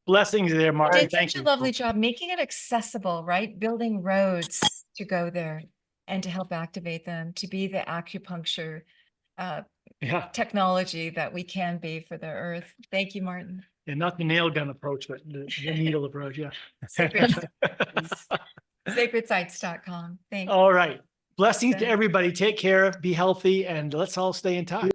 Blessings there, Martin. Did Thank such a you. lovely job making it accessible, right? Building roads to go there and to help activate them, to be the acupuncture Yeah. technology that we can be for the earth. Thank you, Martin. And not the nail gun approach, but the needle approach. Yeah. Sacred, sacredsites.com. Thanks. All right. Blessings to Okay. everybody. Take care, be healthy, and let's all stay in touch.